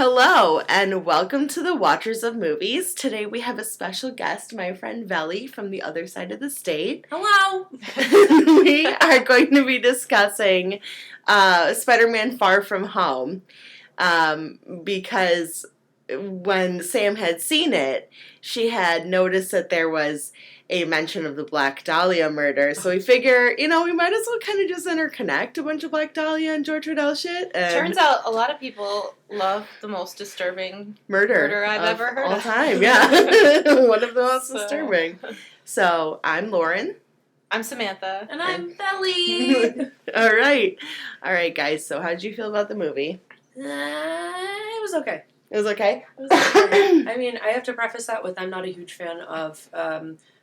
Hello, and welcome to the Watchers of Movies. Today we have a special guest, my friend Velly from the other side of the state. Hello! We are going to be discussing Spider-Man Far From Home because when Sam had seen it, she had noticed that there was a mention of the Black Dahlia murder. So we figure, we might as well kind of just interconnect a bunch of Black Dahlia and George Riddell shit. And Turns out a lot of people love the most disturbing murder I've ever heard all of. time, yeah. One of the most disturbing. So, I'm Lauren. I'm Samantha. And I'm Belly. All right, guys. So, how did you feel about the movie? It was okay. It was okay? It was okay. I mean, I have to preface that with I'm not a huge fan of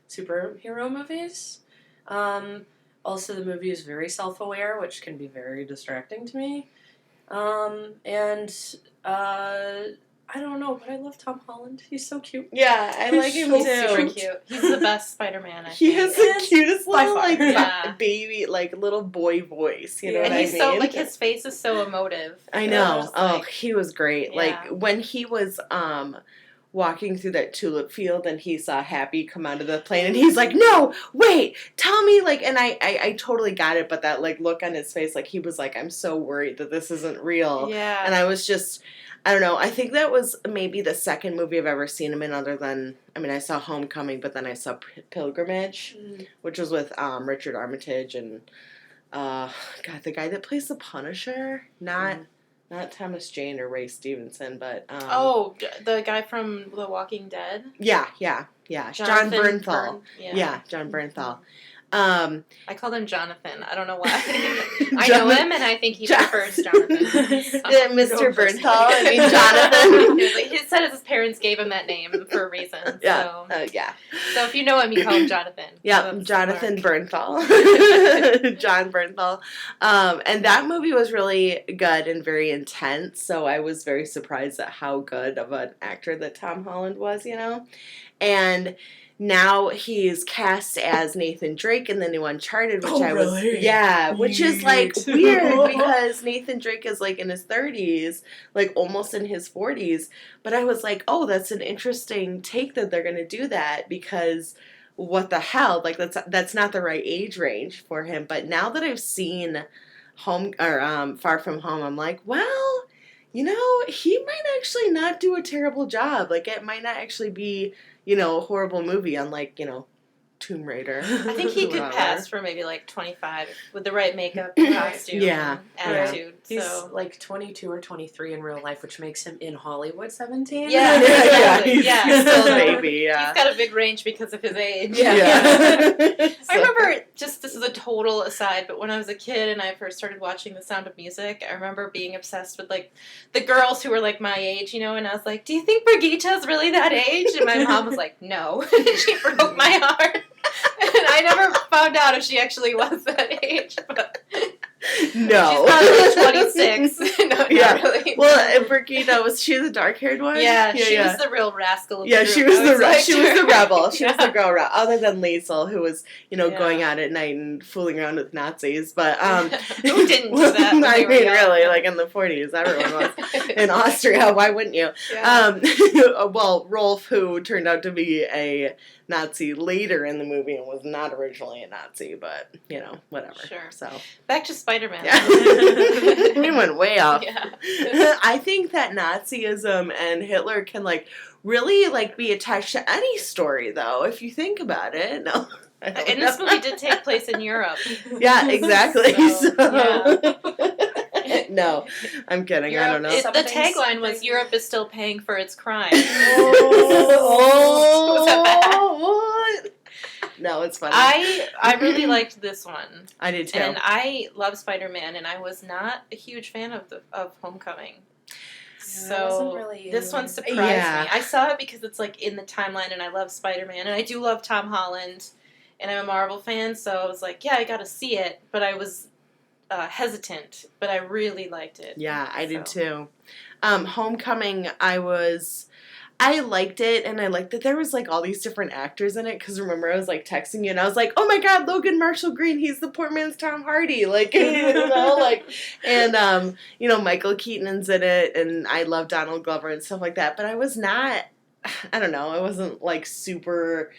superhero movies. Also, the movie is very self-aware, which can be very distracting to me. I don't know, but I love Tom Holland. He's so cute. Yeah, I like him so too. He's super cute. He's the best Spider-Man, I think. He has the cutest by little, far. baby, little boy voice. You know what and I he's mean? so, his face is so emotive. I know. Yeah, He was great. Yeah. When he was walking through that tulip field and he saw Happy come out of the plane and he's like, no, wait, tell me, and I totally got it, but that, look on his face, he was like, I'm so worried that this isn't real. Yeah. And I was just, I don't know, I think that was maybe the second movie I've ever seen him in other than, I saw Homecoming, but then I saw Pilgrimage, which was with Richard Armitage and, the guy that plays the Punisher, not Thomas Jane or Ray Stevenson, but... the guy from The Walking Dead? Yeah. John Bernthal. John Bernthal. I called him Jonathan. I don't know why. I know him, and I think he prefers Jonathan. Mr. Bernthal, Jonathan. He said his parents gave him that name for a reason. Yeah. So if you know him, you call him Jonathan. Yeah, so Jonathan Bernthal. John Bernthal. And that movie was really good and very intense, so I was very surprised at how good of an actor that Tom Holland was, And now he's cast as Nathan Drake in the new Uncharted, which which is weird because Nathan Drake is in his 30s, almost in his 40s. But I was like, oh, that's an interesting take that they're going to do that because what the hell? That's not the right age range for him. But now that I've seen Far From Home, I'm like, well, he might actually not do a terrible job. It might not actually be a horrible movie, unlike, Tomb Raider. I think he could pass for maybe 25 with the right makeup, costume, and attitude. He's 22 or 23 in real life, which makes him in Hollywood 17. Yeah, he's still a baby. Yeah, he's got a big range because of his age. Yeah. I remember, this is a total aside, but when I was a kid and I first started watching The Sound of Music, I remember being obsessed with the girls who were my age, and I was like, do you think Brigitta's really that age? And my mom was like, no. She broke my heart. And I never found out if she actually was that age, but no, she's probably 26. No, not really. Well, Brigitte, was she the dark-haired one? Yeah, she was the real rascal of the group. She was the rebel. She was the girl, other than Liesel, who was going out at night and fooling around with Nazis. But who didn't do that? Really, in the 40s, everyone was in Austria. Why wouldn't you? Yeah. Rolf, who turned out to be a Nazi later in the movie and was not originally a Nazi, but whatever. Sure. So back to Spider-Man. Yeah. We went way off. Yeah. I think that Nazism and Hitler can really be attached to any story, though. If you think about it, no. And this movie did take place in Europe. Yeah, exactly. So. No, I'm kidding. Europe, I don't know. The tagline was "Europe is still paying for its crimes." Was that bad? What? No, it's funny. I really liked this one. I did too. And I love Spider-Man, and I was not a huge fan of Homecoming. So this one surprised me. I saw it because it's in the timeline, and I love Spider-Man, and I do love Tom Holland, and I'm a Marvel fan, so I was like, yeah, I got to see it, but I was hesitant, but I really liked it. Yeah, I did too. Homecoming, I I liked it, and I liked that there was, like, all these different actors in it, because remember, I was, like, texting you, and I was like, oh my god, Logan Marshall Green, he's the poor man's Tom Hardy, like, and, Michael Keaton's in it, and I love Donald Glover and stuff like that, but I was not, I don't know, I wasn't, like, super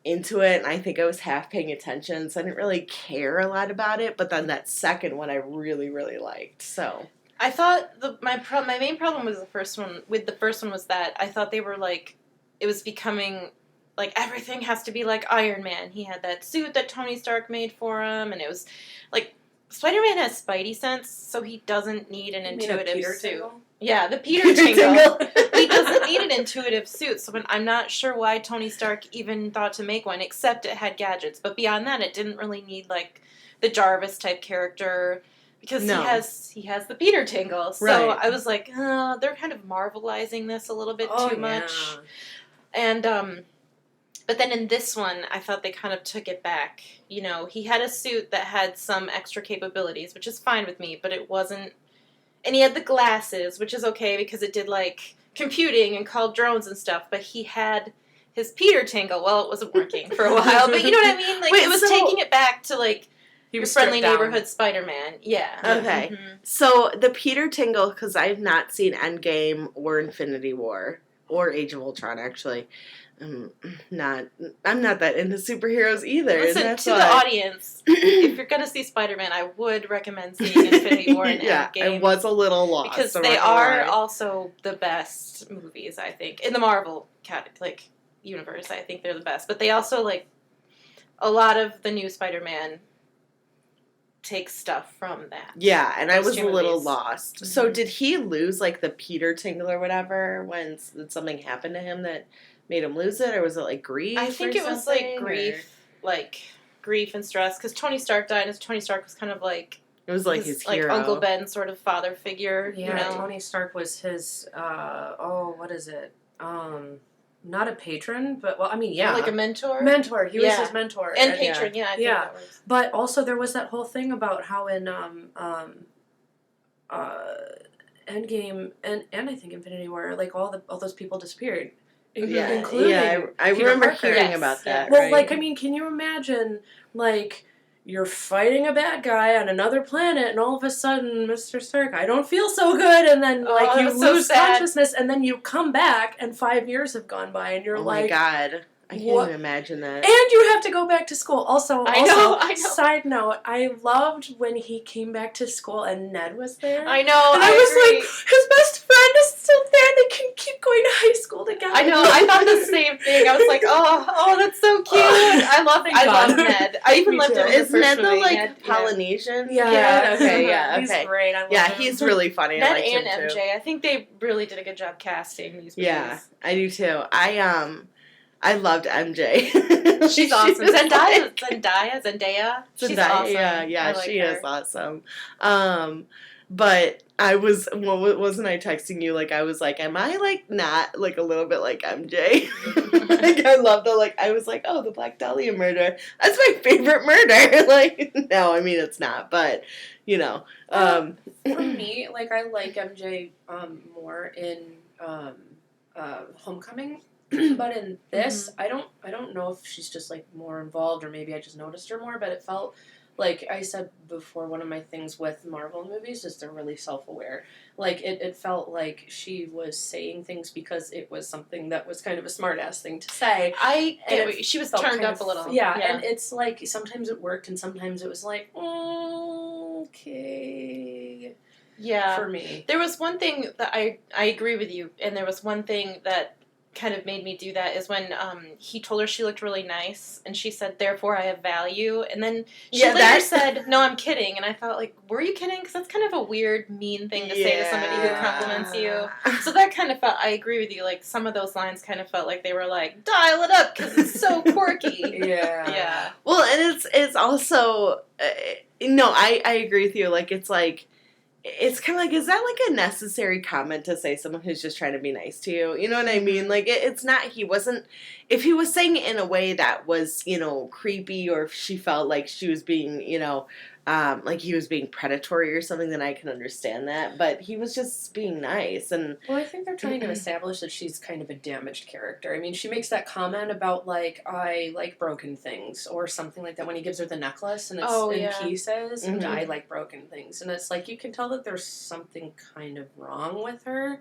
into it, and I think I was half paying attention, so I didn't really care a lot about it, but then that second one I really, really liked, so. I thought my main problem was the first one was that I thought they were like, it was becoming like everything has to be like Iron Man. He had that suit that Tony Stark made for him, and it was like Spider-Man has Spidey sense, so he doesn't need an intuitive suit. Yeah, the Peter Tingle. He doesn't need an intuitive suit, so I'm not sure why Tony Stark even thought to make one, except it had gadgets. But beyond that, it didn't really need, like, the Jarvis type character, because he has the Peter Tingle. So right. I was like, they're kind of marvelizing this a little bit too much. And, but then in this one, I thought they kind of took it back. You know, he had a suit that had some extra capabilities, which is fine with me, but it wasn't. And he had the glasses, which is okay because it did, like, computing and called drones and stuff, but he had his Peter Tingle. Well, it wasn't working for a while, but you know what I mean? Like, it was taking it back to, like, your friendly neighborhood Spider-Man. Yeah. Okay. Mm-hmm. So, the Peter Tingle, because I've not seen Endgame or Infinity War, or Age of Ultron, actually. I'm not that into superheroes either. Listen, to the audience, if you're going to see Spider-Man, I would recommend seeing Infinity War and Endgame. I was a little lost. Because they are also the best movies, I think. In the Marvel universe, I think they're the best. But they also, like, a lot of the new Spider-Man takes stuff from that. Yeah, and I was a little lost. Mm-hmm. So did he lose, like, the Peter Tingle or whatever when something happened to him that made him lose it, or was it like grief? I think it was like grief and stress, because Tony Stark died, and Tony Stark was kind of like it was like his hero, like Uncle Ben sort of father figure. Yeah, you know? Tony Stark was his what is it? Not a patron, but like a mentor. Mentor. He was his mentor and patron. Yeah, I think that was. But also there was that whole thing about how in Endgame and I think Infinity War, like all those people disappeared. Including I remember hearing about that. Well, right? like, I mean, can you imagine, like, you're fighting a bad guy on another planet, and all of a sudden, Mr. Stark, I don't feel so good, and then, like, you lose consciousness, and then you come back, and 5 years have gone by, and you're like... Oh my god. I can't even imagine that. And you have to go back to school. Also, I know. Side note, I loved when he came back to school and Ned was there. I know. And I was like, his best friend is still there. They can keep going to high school together. I know. I thought the same thing. I was like, oh, that's so cute. I love Ned. I even loved him. Is Ned the, like, Polynesian? Yeah. Okay, yeah. He's great. I love him. He's really funny. Ned I like and him MJ. too. I think they really did a good job casting these movies. Yeah, I do too. I loved MJ. She's awesome. Zendaya. She's awesome. Yeah, she is awesome. But wasn't I texting you, like, I was like, am I, like, not, like, a little bit like MJ? Like, I love I was like, oh, the Black Dahlia murder. That's my favorite murder. Like, no, I mean, it's not, but, you know. For me, like, I like MJ more in Homecoming. But in this, I don't know if she's just, like, more involved, or maybe I just noticed her more, but it felt like I said before, one of my things with Marvel movies is they're really self-aware. Like, it felt like she was saying things because it was something that was kind of a smart-ass thing to say. She was turned up a little. Yeah, and it's like, sometimes it worked, and sometimes it was like, okay. Yeah. For me. There was one thing that I agree with you, and there was one thing that kind of made me do that is when he told her she looked really nice, and she said, therefore I have value, and then she later said, no, I'm kidding, and I thought, like, were you kidding? Because that's kind of a weird, mean thing to say to somebody who compliments you. So that kind of felt, I agree with you, like, some of those lines kind of felt like they were like, dial it up, because it's so quirky. Yeah. Well, and it's also, no, I agree with you, like, it's like, it's kind of like, is that, like, a necessary comment to say someone who's just trying to be nice to you? You know what I mean? Like, it's not, if he was saying it in a way that was, creepy, or if she felt like she was being, like he was being predatory or something, then I can understand that. But he was just being nice, and Well, I think they're trying to establish that she's kind of a damaged character. I mean, she makes that comment about, like, I like broken things, or something like that when he gives her the necklace, and it's in pieces, and Mhm. I like broken things. And it's like, you can tell that there's something kind of wrong with her,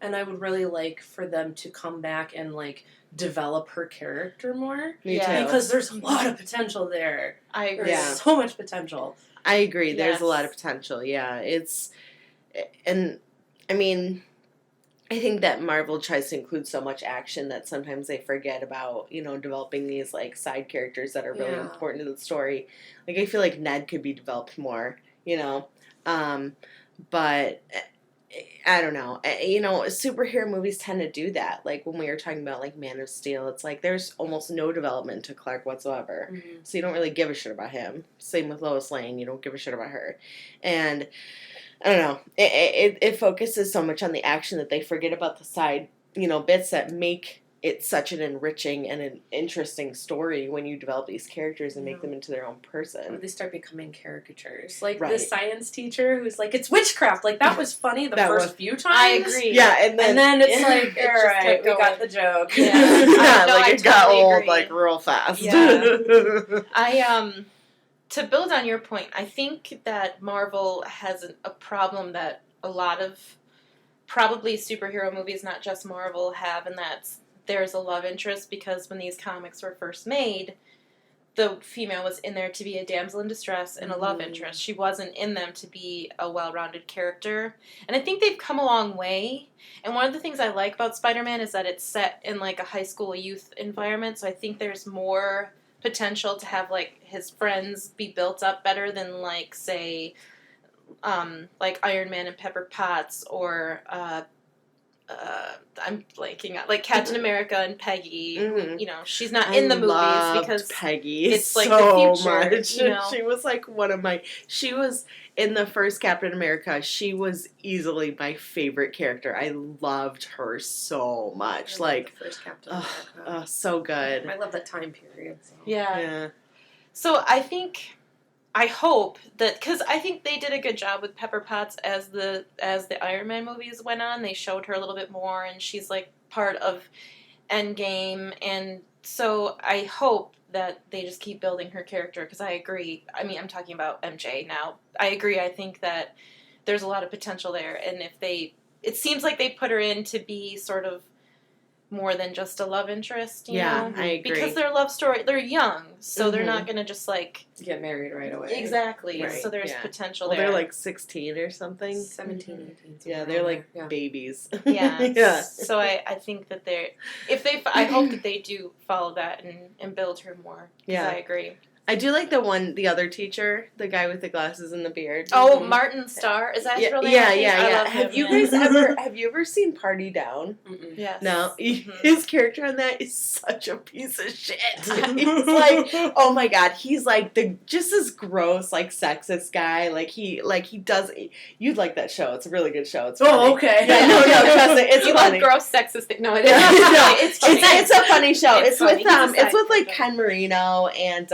and I would really like for them to come back and, like, develop her character more. me Yeah. too. Because there's a lot of potential there. I agree. There's Yeah. so much potential. I agree. There's a lot Yes. of potential. Yeah, and I mean, I think that Marvel tries to include so much action that sometimes they forget about, developing these like side characters that are really Yeah. important to the story. Like I feel like Ned could be developed more, but I don't know. Superhero movies tend to do that. Like when we were talking about like Man of Steel, it's like there's almost no development to Clark whatsoever. Mm-hmm. So you don't really give a shit about him. Same with Lois Lane. You don't give a shit about her. And I don't know. It focuses so much on the action that they forget about the side, bits that make it such an enriching and an interesting story when you develop these characters and make them into their own Or person. they start becoming caricatures. Like Right. the science teacher who's like, it's witchcraft. Like, that was funny the That first was- few times. I agree. Yeah, and then it's like, It just alright, kept we got going. the joke. Yeah. yeah, No, I it got totally old agree. like real fast. Yeah. To build on your point, I think that Marvel has a problem that a lot of probably superhero movies, not just Marvel, have, and that's there's a love interest, because when these comics were first made, the female was in there to be a damsel in distress and a love interest. She wasn't in them to be a well-rounded character. And I think they've come a long way. And one of the things I like about Spider-Man is that it's set in like a high school youth environment, so I think there's more potential to have like his friends be built up better than like say like Iron Man and Pepper Potts, or I'm blanking out, like Captain America and Peggy. Mhm. She's not in the movies loved because Peggy it's, like, so the future, much. She was like she was in the first Captain America. She was easily my favorite character. I loved her so much. I love Like, the first Captain America. so good. I love that time period. So. Yeah. So I hope that, because I think they did a good job with Pepper Potts as the Iron Man movies went on. They showed her a little bit more, and she's like part of Endgame, and so I hope that they just keep building her character, because I agree. I mean, I'm talking about MJ now. I agree. I think that there's a lot of potential there, and it seems like they put her in to be sort of more than just a love interest, you know? I agree. Because their love story, they're young, so they're not going to just like... Get married right away. Exactly, Right, so there's yeah. potential Well, there. they're like 16 or something. 17, 18. Yeah, somewhere they're around like there. babies. Yeah. Yeah. So I think that I hope that they do follow that and build her more. Yeah. I agree. I do like the other teacher, the guy with the glasses and the beard. Oh, Martin Starr, is that his real name? Yeah, I think? I yeah. love Have him, you yeah. guys have you ever seen Party Down? Mm-mm. Yes. No, Mhm. his character on that is such a piece of shit. He's like, oh my god, he's like just this gross, like sexist guy. Like he does. You'd like that show. It's a really good show. It's funny. Oh, okay. Yeah, no, trust me, it's you funny. love gross sexist things. No, it Yeah, isn't. no, It's funny. It's a funny show. It's It's funny. with He's a it's with side like character. Ken Marino and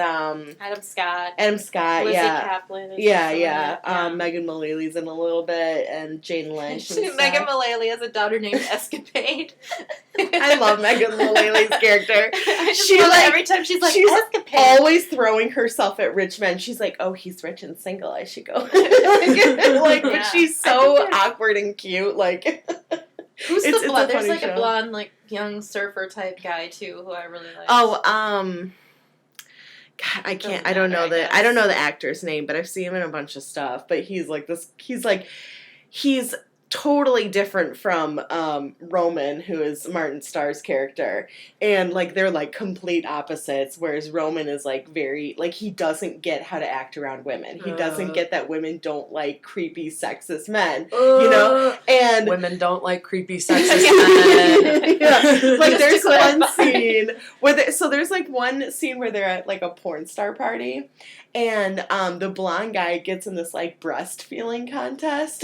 Adam Scott. Lizzie Lizzie Kaplan. is Yeah, also in yeah. it, yeah. Megan Mullaley's in a little bit, and Jane Lynch. And Megan stuff. Mullally has a daughter named Escapade. I love Megan Mullaley's character. I just She, love like- every time she's like, she's Escapade. Always throwing herself at rich men. She's like, "Oh, he's rich and single. I should go." Like, Yeah. but she's I so think there's- awkward and cute. Like, Who's it's the a blonde? There's funny like show. a blonde, like young surfer type guy too, who I really like. oh, God, I can't. I don't know matter, I I don't guess. know the actor's name, but I've seen him in a bunch of stuff. But he's like this. He's totally different from Roman, who is Martin Starr's character, and like they're like complete opposites. Whereas Roman is like very like he doesn't get how to act around women. He doesn't get that women don't like creepy sexist men. You know, and Women don't like creepy sexist men. yeah. Like Just there's to one clarify. scene where there's like one scene where they're at like a porn star party, and the blonde guy gets in this like breast feeling contest.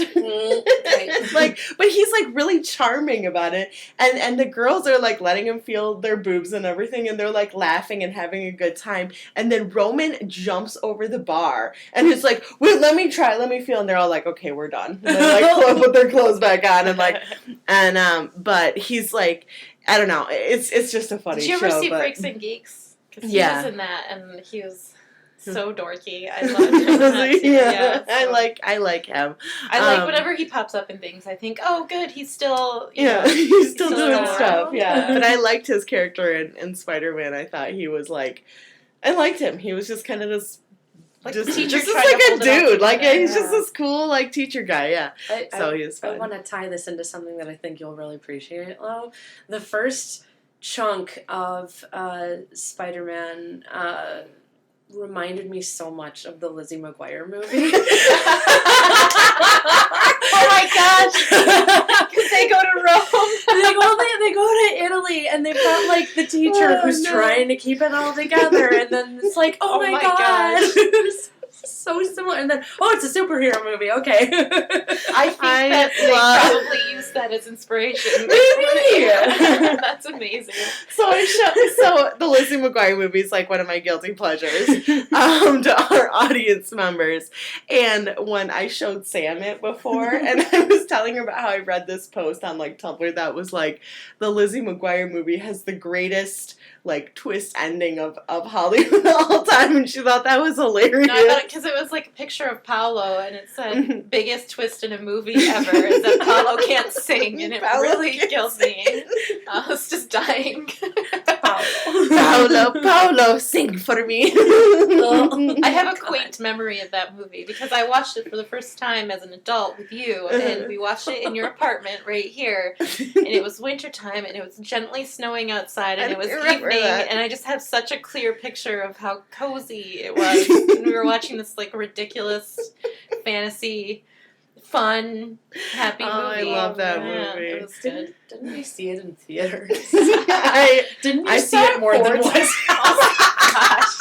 Like, but he's like really charming about it, and the girls are like letting him feel their boobs and everything, and they're like laughing and having a good time. And then Roman jumps over the bar and he's like, "Wait, let me feel." And they're all like, "Okay, we're done." And they like put their clothes back on but he's like, I don't know, it's just a funny show. Did you ever see but... Freaks and Geeks? Because he Yeah. was in that, and he was so dorky. I loved him in that too. Yeah, So. I like him. I like whenever he pops up in things. I think, oh, good, he's still, he's still doing around. stuff. Yeah, but I liked his character in Spider-Man. I thought he was like, I liked him. He was just kind of this. Like just the teacher just trying like to a hold it all dude. Like, yeah, he's together. just this cool like teacher guy. Yeah. So he was I fun. want to tie this into something that I think you'll really appreciate, Lo. The first chunk of Spider-Man reminded me so much of the Lizzie McGuire movie. Oh my gosh! Because they go to Rome. They go to Italy, and they've got like the teacher who's trying to keep it all together, and then it's like, oh my god, gosh. so similar. And then it's a superhero movie. Okay, I think that they probably used that as inspiration. Maybe. That's amazing. So the Lizzie McGuire movie is like one of my guilty pleasures to our audience members. And when I showed Sam it before, and I was telling her about how I read this post on like Tumblr that was like, the Lizzie McGuire movie has the greatest like twist ending of Hollywood all time, and she thought that was hilarious. No, I thought because it was like a picture of Paolo, and it said "biggest twist in a movie ever" is that Paolo can't sing, and it really kills me. I was just dying. Paolo, sing for me. I have a quaint memory of that movie because I watched it for the first time as an adult with you, and we watched it in your apartment right here, and it was wintertime, and it was gently snowing outside, and it was evening, and I just have such a clear picture of how cozy it was, and we were watching this like ridiculous fantasy fun happy movie. I love that movie. It was good. Didn't we see it in theaters? Didn't I see it more than once? Oh my gosh.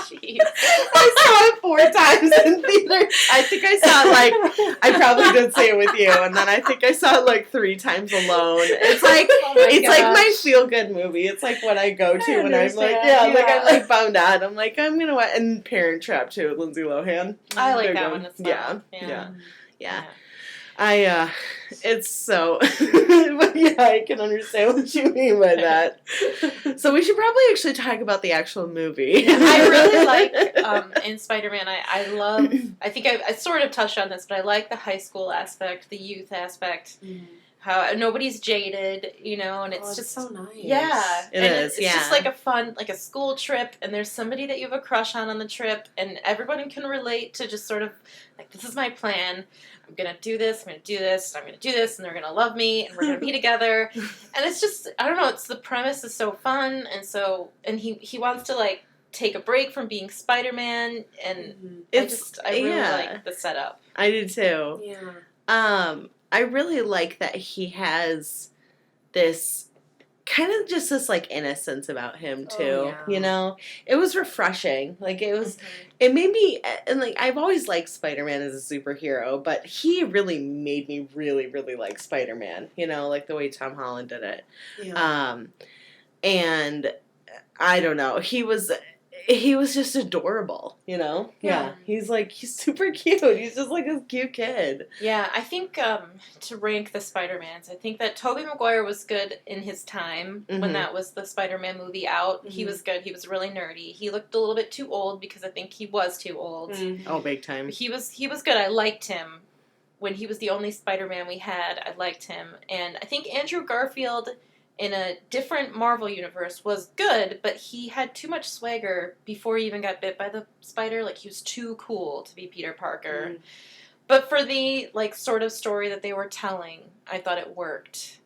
Jeez. I saw it 4 times in theater. I think I saw it like, I probably did say it with you, and then I think I saw it like 3 times alone. It's like, like my feel-good movie. It's like what I go to when I'm like, like I'm like bummed out. I'm like, I'm gonna watch, and Parent Trap too, with Lindsay Lohan. I like that one as well. Yeah. It's so, but yeah, I can understand what you mean by that. So we should probably actually talk about the actual movie. I really like, in Spider-Man, I think I sort of touched on this, but I like the high school aspect, the youth aspect, how nobody's jaded, and it's just so nice. Yeah. It's just like a fun, like a school trip, and there's somebody that you have a crush on the trip, and everyone can relate to just sort of, like, this is my plan. I'm going to do this, I'm going to do this, I'm going to do this, and they're going to love me, and we're going to be together. And it's just, I don't know, the premise is so fun, and he wants to, like, take a break from being Spider-Man, and I really like the setup. I do too. Yeah. I really like that he has this kind of just this like innocence about him too. It was refreshing. Like it made me, and like I've always liked Spider-Man as a superhero, but he really made me really, really like Spider-Man. Like the way Tom Holland did it. Yeah. And I don't know, he was just adorable, Yeah. He's super cute. He's just like a cute kid. Yeah, I think to rank the Spider-Mans, I think that Tobey Maguire was good in his time when that was the Spider-Man movie out. He was good. He was really nerdy. He looked a little bit too old because I think he was too old. Oh, big time. He was good. I liked him. When he was the only Spider-Man we had, I liked him. And I think Andrew Garfield in a different Marvel universe was good, but he had too much swagger before he even got bit by the spider. Like, he was too cool to be Peter Parker. But for the, like, sort of story that they were telling, I thought it worked.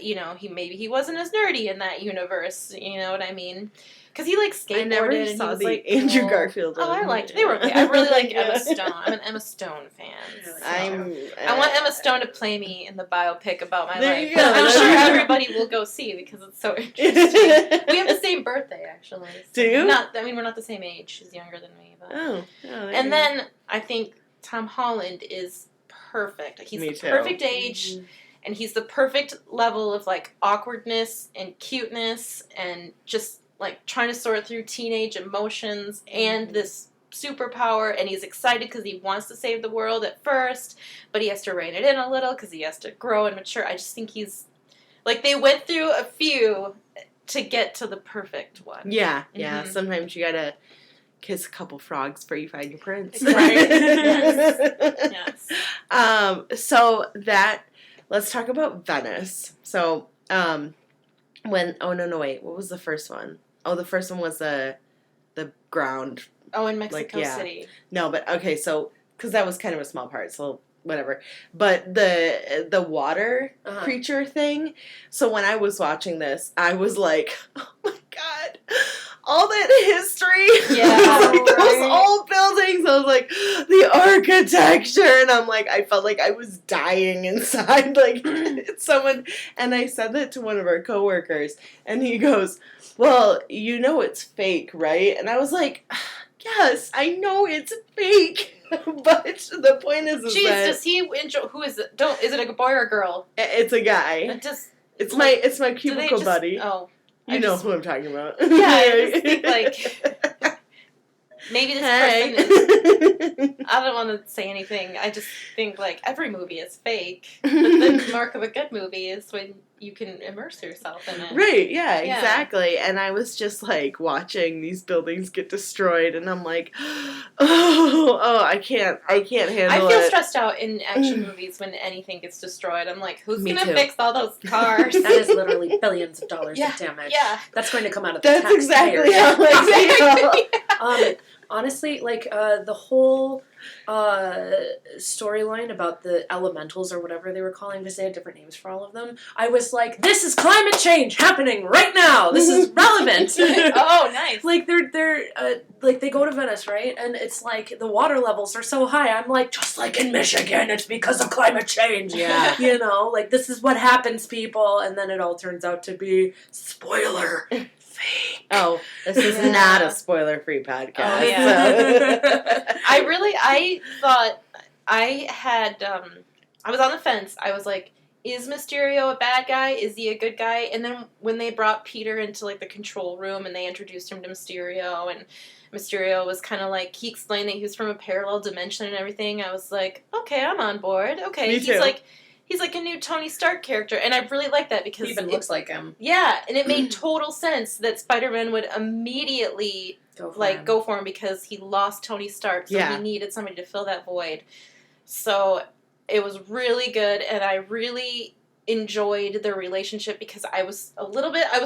He wasn't as nerdy in that universe, you know what I mean? Because he, like, skateboarded. I never saw the Andrew Garfield one. Oh, I liked it. They were okay. I really like Emma Stone. I'm an Emma Stone fan. So. I want Emma Stone to play me in the biopic about my life. I'm sure everybody will go see because it's so interesting. We have the same birthday, actually. Do you? We're not the same age. She's younger than me. But. Oh. And then I think Tom Holland is perfect. He's Me the too. perfect age, and he's the perfect level of, like, awkwardness and cuteness and just, like, trying to sort through teenage emotions and this superpower, and he's excited because he wants to save the world at first, but he has to rein it in a little because he has to grow and mature. I just think he's, like, they went through a few to get to the perfect one. Yeah. Mhm. Sometimes you gotta kiss a couple frogs before you find your prince. Right. Yes. So let's talk about Venice. So, wait, what was the first one? Oh, the first one was the ground. Oh, in Mexico yeah. City. No, but okay, so, because that was kind of a small part, so whatever. But the water creature thing, so when I was watching this, I was like, oh my god, all that history. Yeah, those old buildings. I was like, the architecture, and I'm like, I felt like I was dying inside. Like, someone, and I said that to one of our coworkers, and he goes, well, you know it's fake, right? And I was like, yes, I know it's fake. But the point is Jeez, that does he enjoy? Who is it? Is it a boy or a girl? it's a guy. It's my cubicle buddy. Oh, you know who I'm talking about. Yeah, I just think, like, maybe this person. I don't want to say anything. I just think, like, every movie is fake. But the mark of a good movie is when you can immerse yourself in it. Right, yeah, exactly. And I was just, like, watching these buildings get destroyed, and I'm like, I can't handle it. I feel stressed out in action movies when anything gets destroyed. I'm like, who's going to fix all those cars? That is literally billions of dollars of damage. Yeah. That's going to come out of the That's exactly how Exactly. I feel. Honestly, like, the whole storyline about the elementals or whatever they were calling, because they had different names for all of them, I was like, this is climate change happening right now! This is relevant! Oh, nice. Like, they're like, they go to Venice, right? And it's like, the water levels are so high, I'm like, just like in Michigan, it's because of climate change! Yeah. You know, like, this is what happens, people! And then it all turns out to be, spoiler, fake. Oh, this is not a spoiler-free podcast. Oh, yeah. So. I thought I had, I was on the fence. I was like, is Mysterio a bad guy? Is he a good guy? And then when they brought Peter into, like, the control room and they introduced him to Mysterio, and Mysterio was kind of like, he explained that he was from a parallel dimension and everything, I was like, okay, I'm on board. Okay, Me too. He's like a new Tony Stark character, and I really like that because He even looks like him. Yeah, and it made total sense that Spider-Man would immediately go for him because he lost Tony Stark, so he needed somebody to fill that void. So it was really good, and I really enjoyed their relationship because I was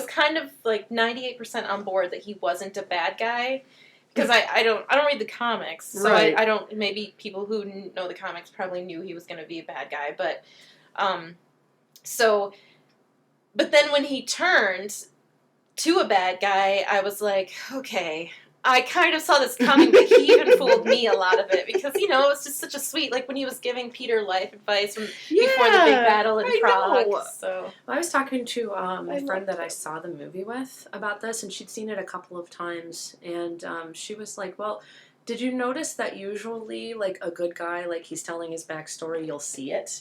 kind of like 98% on board that he wasn't a bad guy. Because I don't read the comics, so right. I don't. Maybe people who know the comics probably knew he was going to be a bad guy, but but then when he turned to a bad guy, I was like, okay, I kind of saw this coming, but he even fooled me a lot of it because, you know, it was just such a sweet, like when he was giving Peter life advice before the big battle in Prague. So I was talking to my friend that I saw the movie with about this, and she'd seen it a couple of times, and she was like, well, did you notice that usually, like, a good guy, like, he's telling his backstory, you'll see it?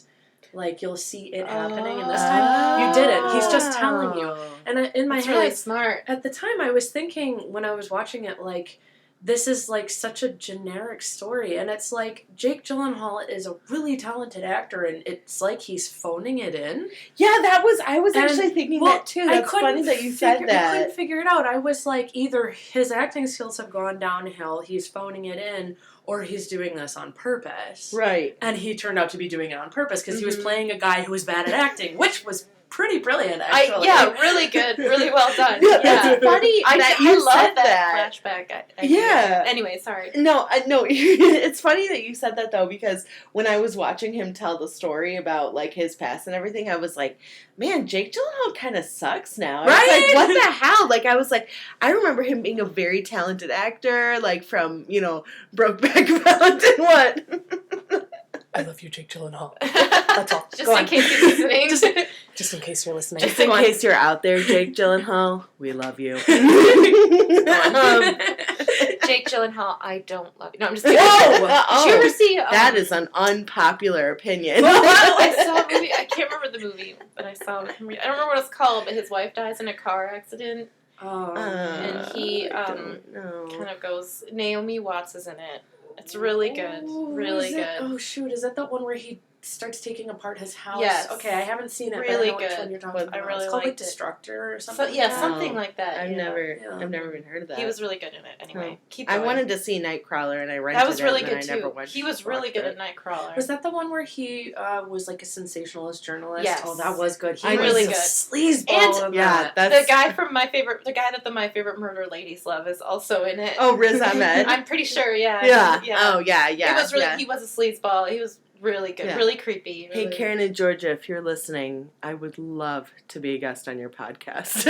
Like, you'll see it happening, and this time you didn't. He's just telling you. And in my head, really smart. At the time, I was thinking, when I was watching it, like, this is, like, such a generic story. And it's like, Jake Gyllenhaal is a really talented actor, and it's like he's phoning it in. Yeah, I was actually thinking that, too. That's funny that you said that. I couldn't figure it out. I was like, either his acting skills have gone downhill, he's phoning it in, or he's doing this on purpose. Right. And he turned out to be doing it on purpose, because he was playing a guy who was bad at acting, which was pretty brilliant, actually. Really good. Really well done. It's funny that you said that. Flashback. Anyway, sorry. No, it's funny that you said that, though, because when I was watching him tell the story about, like, his past and everything, I was like, man, Jake Gyllenhaal kind of sucks now. I was like, what the hell? Like, I was like, I remember him being a very talented actor, like, from, you know, Brokeback Mountain, what? I love you, Jake Gyllenhaal. That's all. Just in case you're listening. Just in case you're listening. Just in case you're out there, Jake Gyllenhaal, we love you. Jake Gyllenhaal, I don't love you. No, I'm just kidding. Whoa! Did you ever see... That is an unpopular opinion. I saw a movie. I can't remember the movie, but I saw it. I don't remember what it's called, but his wife dies in a car accident, and he I don't know. kind of goes... Naomi Watts is in it. It's really good. Really good. Oh, shoot. Is that the one where he starts taking apart his house? Yes. Okay, I haven't seen it, Really but I know which good. one you're talking about. I really It's called, liked like, it. Destructor or So, something yeah, like that. something like that. I've yeah. never even heard of that. He was really good in it. Anyway, keep I going. wanted to see Nightcrawler and I rented That was really it good and I never too. went He was really good at Nightcrawler. Was that the one where he was like a sensationalist journalist? Yes. Oh, that was good. He I was really a good. sleazeball in Yeah, that. that's the guy that the My Favorite Murder ladies love is also in it. Oh, Riz Ahmed. I'm pretty sure. Yeah. yeah. Yeah. Oh, yeah. It was really. yeah. He was a sleazeball. He was really good. Yeah. Really creepy. Hey, Really... Karen and Georgia, if you're listening, I would love to be a guest on your podcast.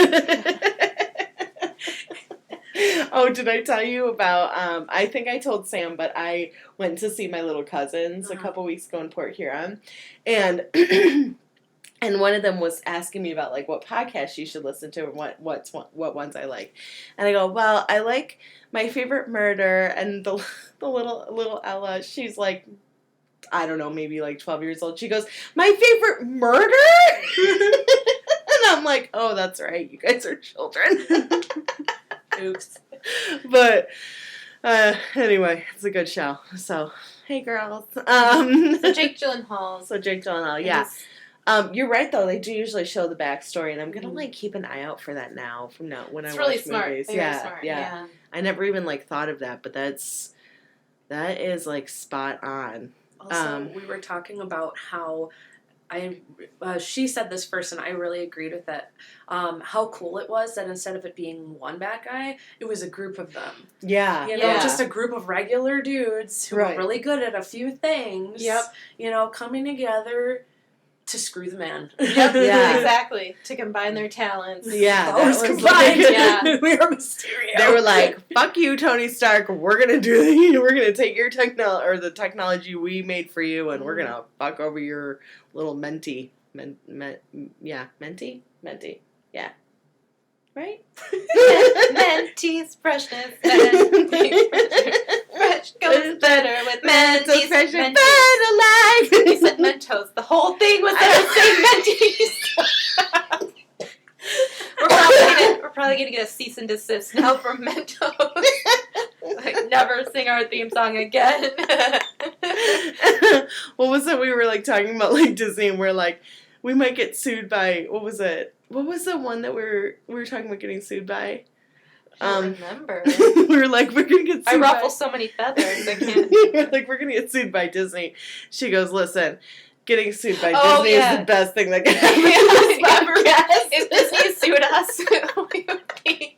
Oh, did I tell you about, I think I told Sam, but I went to see my little cousins a couple weeks ago in Port Huron, and and one of them was asking me about, like, what podcasts you should listen to and what ones I like. And I go, well, I like My Favorite Murder, and the little Ella, she's like, I don't know, maybe like 12 years old. She goes, My Favorite Murder? And I'm like, oh, that's right. You guys are children. Oops. But anyway, it's a good show. So, hey, girls. So Jake Gyllenhaal. Jake Gyllenhaal, yeah. You're right, though. They do usually show the backstory, and I'm going to, like, keep an eye out for that now when I It's watch really smart. movies. Very Yeah, smart. yeah. Yeah. I never even, like, thought of that, but that is, like, spot on. Also, we were talking about how she said this first, and I really agreed with it. How cool it was that instead of it being one bad guy, it was a group of them. Yeah. You know, Yeah. just a group of regular dudes who Right. were really good at a few things. Yep. You know, coming together to screw the man. Yep. Yeah. Exactly. To combine their talents. Yeah, that Powers was combined. like- Yeah. We are Mysterio. They were like, "Fuck you, Tony Stark. We're gonna take your the technology we made for you, and we're gonna fuck over your little menti, yeah, right? Mentee's freshness. Mentee's freshness. Fresh goes better with Mentee's. Mentos, Mentees. better like. You said Mentos. The whole thing was that I was saying Mentees. We're probably gonna get a cease and desist now from Mentos. Like, never sing our theme song again. What was it? We were like talking about like Disney, and we're like, we might get sued by what was it? What was the one that we were talking about getting sued by? I don't remember. We were like, we're gonna get sued. I ruffle so many feathers. I can't. We're like, we're gonna get sued by Disney. She goes, listen, getting sued by Oh, Disney yeah. is the best thing that can happen to this podcast. If Disney sued us, we would be.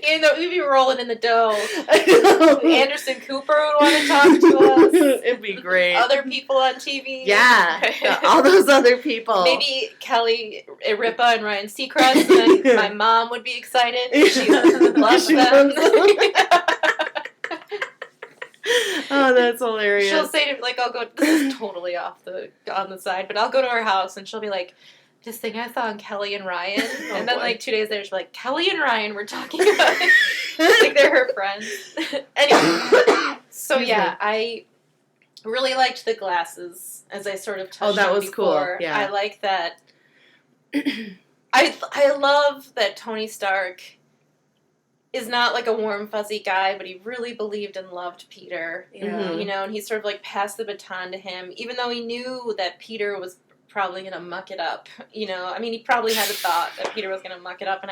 You know, we'd be rolling in the dough. I know. Anderson Cooper would want to talk to us. It'd be great. Other people on TV. Yeah, all those other people. Maybe Kelly Ripa and Ryan Seacrest, and then my mom would be excited. She loves She them. loves them. Oh, that's hilarious. She'll say to me, like, I'll go, this is totally on the side, but I'll go to her house and she'll be like, this thing I saw on Kelly and Ryan. And then, boy. like, 2 days later, she'll be like, Kelly and Ryan were talking about it. Like, they're her friends. Anyway, so yeah, I really liked the glasses, as I sort of touched that on was cool, before. yeah. I like that. I love that Tony Stark is not like a warm, fuzzy guy, but he really believed and loved Peter. Yeah. You know, and he sort of like passed the baton to him, even though he knew that Peter was probably going to muck it up. You know, I mean, he probably had a thought that Peter was going to muck it up, and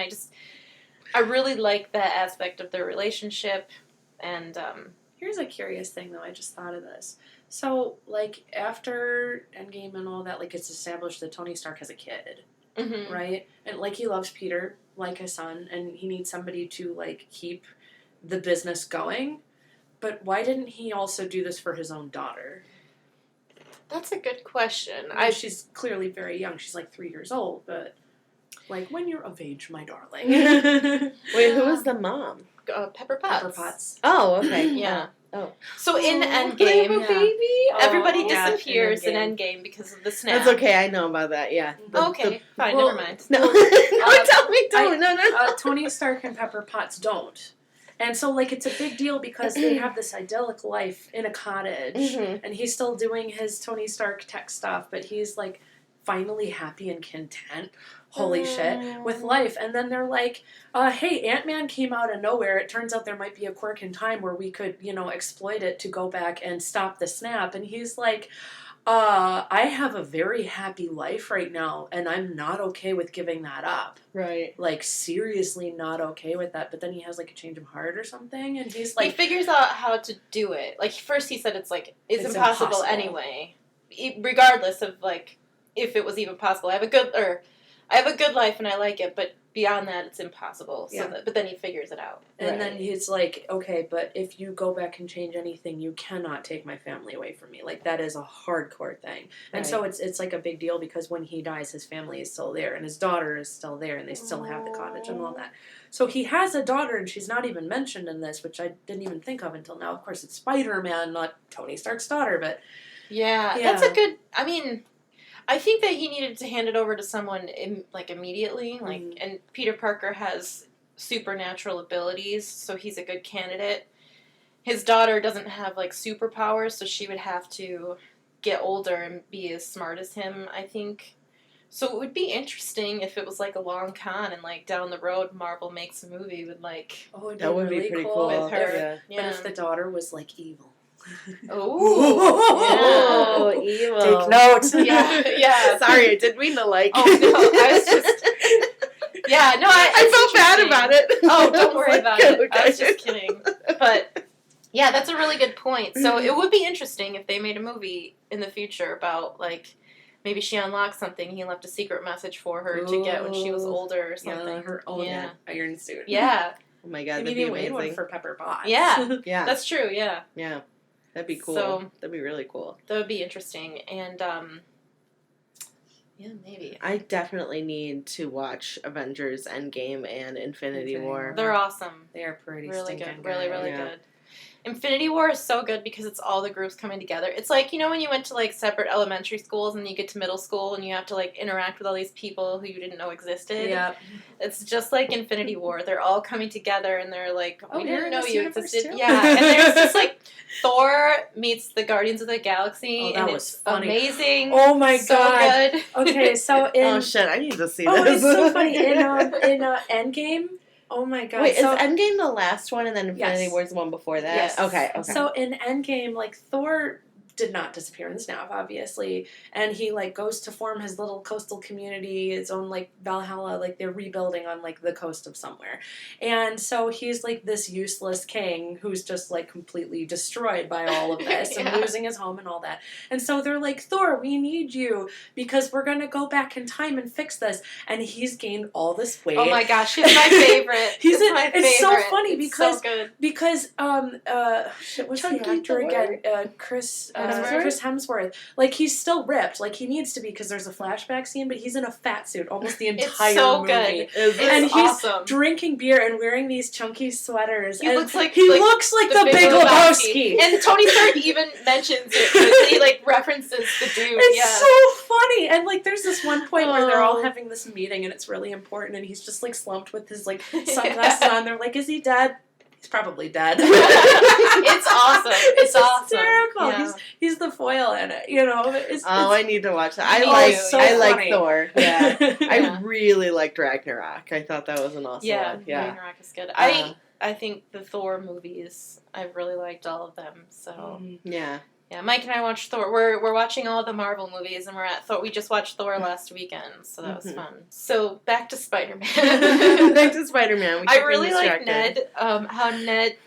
I really like that aspect of their relationship. And Here's a curious thing, though. I just thought of this. So, like, after Endgame and all that, like, it's established that Tony Stark has a kid, mhm. right? And, like, he loves Peter like a son, and he needs somebody to, like, keep the business going. But why didn't he also do this for his own daughter? That's a good question. I mean, she's clearly very young. She's, like, 3 years old, but, like, when you're of age, my darling. Wait, who was the mom? Pepper Potts. Pepper Potts. Oh, okay. Yeah. Oh. So in I have Endgame, a baby. everybody yeah, disappears in Endgame. Endgame because of the snap. That's okay. I know about that. Yeah. Okay, fine, well, never mind. No, no, tell me, don't. No. Tony Stark and Pepper Potts don't. And so, like, it's a big deal because they have this idyllic life in a cottage, Mhm. and he's still doing his Tony Stark tech stuff, but he's, like, finally happy and content, holy shit, with life. And then they're like, hey, Ant-Man came out of nowhere. It turns out there might be a quirk in time where we could, exploit it to go back and stop the snap. And he's like, I have a very happy life right now, and I'm not okay with giving that up. Right. Like, seriously not okay with that. But then he has, like, a change of heart or something, and he's like... He figures out how to do it. Like, first he said it's impossible anyway. Regardless of, like, if it was even possible. I have a good life and I like it, but beyond that, it's impossible. Yeah. But then he figures it out. And then he's like, okay, but if you go back and change anything, you cannot take my family away from me. Like, that is a hardcore thing. And so it's like a big deal because when he dies, his family is still there, and his daughter is still there, and they still have the cottage and all that. So he has a daughter, and she's not even mentioned in this, which I didn't even think of until now. Of course, it's Spider-Man, not Tony Stark's daughter, but... Yeah. That's a good... I mean... I think that he needed to hand it over to someone immediately, and Peter Parker has supernatural abilities, so he's a good candidate. His daughter doesn't have like superpowers, so she would have to get older and be as smart as him, I think. So it would be interesting if it was like a long con and like down the road Marvel makes a movie with like that would be pretty cool with her. But if the daughter was like evil. Oh, yeah. Evil. Take notes. Yeah. Sorry, I didn't mean to like. Oh no, I was just. Yeah, no, I felt bad about it. Oh, don't worry Like, about it. okay. I was just kidding. But yeah, that's a really good point. So it would be interesting if they made a movie in the future about like maybe she unlocked something. He left a secret message for her to get when she was older or something. Yeah, her own iron suit. Yeah. Oh my god, that'd Maybe be made amazing. one for Pepper Potts. Yeah. Yeah, That's true. Yeah. yeah, that'd be cool. So- That'd be really cool. That would be interesting. And yeah, maybe. I definitely need to watch Avengers Endgame and Infinity War. They're awesome. They are pretty Really stinking good. Really, really Yeah. good. Infinity War is so good because it's all the groups coming together. It's like, you know, when you went to like separate elementary schools and you get to middle school and you have to like interact with all these people who you didn't know existed. Yeah. It's just like Infinity War. They're all coming together and they're like, Oh, we you're didn't in know this you universe existed. too? Yeah. And there's just like Thor meets the Guardians of the Galaxy Oh, that and was it's funny. amazing. Oh my so god. good. Okay, so in Oh shit, I need to see oh, this. it's so funny in Endgame. Oh my god. Wait, so, is Endgame the last one and then Infinity Yes. War's the one before that? Yes. Okay. So in Endgame, like Thor did not disappear in the snap, obviously, and he like goes to form his little coastal community, his own like Valhalla, like they're rebuilding on like the coast of somewhere, and so he's like this useless king who's just like completely destroyed by all of this Yeah. and losing his home and all that, and so they're like, Thor, we need you because we're gonna go back in time and fix this, and he's gained all this weight. Oh my gosh, he's my favorite. He's my favorite. it's so funny It's because so good. shit, what's Chunky the actor Thor. again? Chris Hemsworth. Like he's still ripped. Like he needs to be because there's a flashback scene, but he's in a fat suit almost the entire It's so movie. good. Is And It's he's awesome. drinking beer and wearing these chunky sweaters. He and looks like he looks like the Big Lebowski. And Tony Stark even mentions it. He like references the dude. It's so funny. And like there's this one point where they're all Oh. having this meeting and it's really important and he's just like slumped with his like sunglasses on. They're like, is he dead? He's probably dead. It's awesome. It's awesome. hysterical. Yeah. He's the foil in it, you know. I need to watch that. I Me like too, I yeah. like funny. Thor. Yeah. Yeah. I really liked Ragnarok. I thought that was an awesome Yeah, one. Yeah. Ragnarok is good. Uh, I think the Thor movies, I've really liked all of them. So Yeah. yeah, Mike and I watched Thor. We're watching all the Marvel movies, and we're at Thor. We just watched Thor last weekend, so that was Mhm. fun. So back to Spider-Man. Back to Spider-Man. We I keep really being like distracted. Ned. How Ned.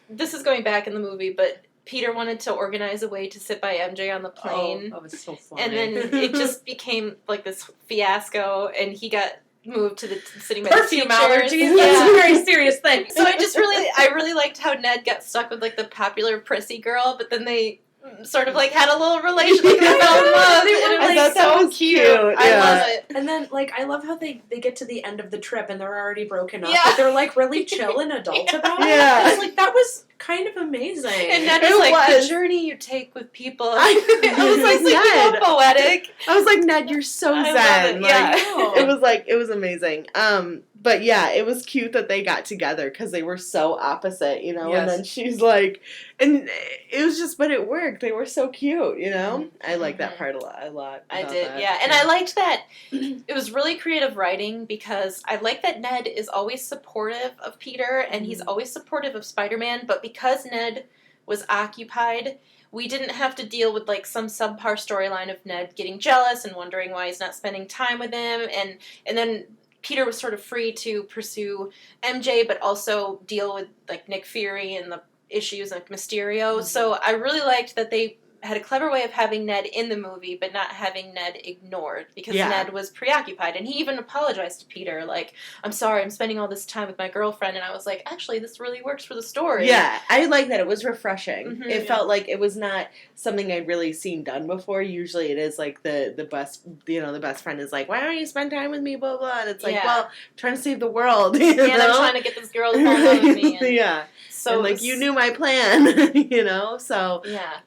This is going back in the movie, but Peter wanted to organize a way to sit by MJ on the plane, Oh, it's so funny. and then it just became like this fiasco, and he got moved to the sitting by the perfume teachers. allergies. That's a Yeah. very serious thing. So I really liked how Ned got stuck with like the popular prissy girl, but then they sort of like had a little relationship. Like, they fell in love. They were, and it was I thought that so was cute. cute, I yeah. love it. And then, like, I love how they get to the end of the trip and they're already broken up, Yeah. but they're, like, really chill and adult Yeah. about it. Yeah. I was like, that was kind of amazing. And Ned It was like, was. the journey you take with people. I was like, Ned. so poetic. I was like, Ned, you're so I love zen. it, Like, yeah. it was it was amazing. But yeah, it was cute that they got together because they were so opposite, you know. Yes. And then she's like, and it was just, but it worked. They were so cute, you know. I like that part a lot. I about did, that. yeah. And I liked that it was really creative writing because I like that Ned is always supportive of Peter and he's always supportive of Spider-Man, but because Ned was occupied, we didn't have to deal with like some subpar storyline of Ned getting jealous and wondering why he's not spending time with him, and then Peter was sort of free to pursue MJ but also deal with like Nick Fury and the issues like Mysterio. So I really liked that they had a clever way of having Ned in the movie, but not having Ned ignored, because Ned was preoccupied, and he even apologized to Peter, like, I'm sorry, I'm spending all this time with my girlfriend, and I was like, actually, this really works for the story. Yeah, I like that. It was refreshing. It Yeah. felt like it was not something I'd really seen done before. Usually it is like the best, you know, the best friend is like, why don't you spend time with me, blah, blah, and it's like, well, I'm trying to save the world, you know? And I'm trying to get this girl to fall in love with me. And yeah. So and, like, you knew my plan, you know? So, yeah.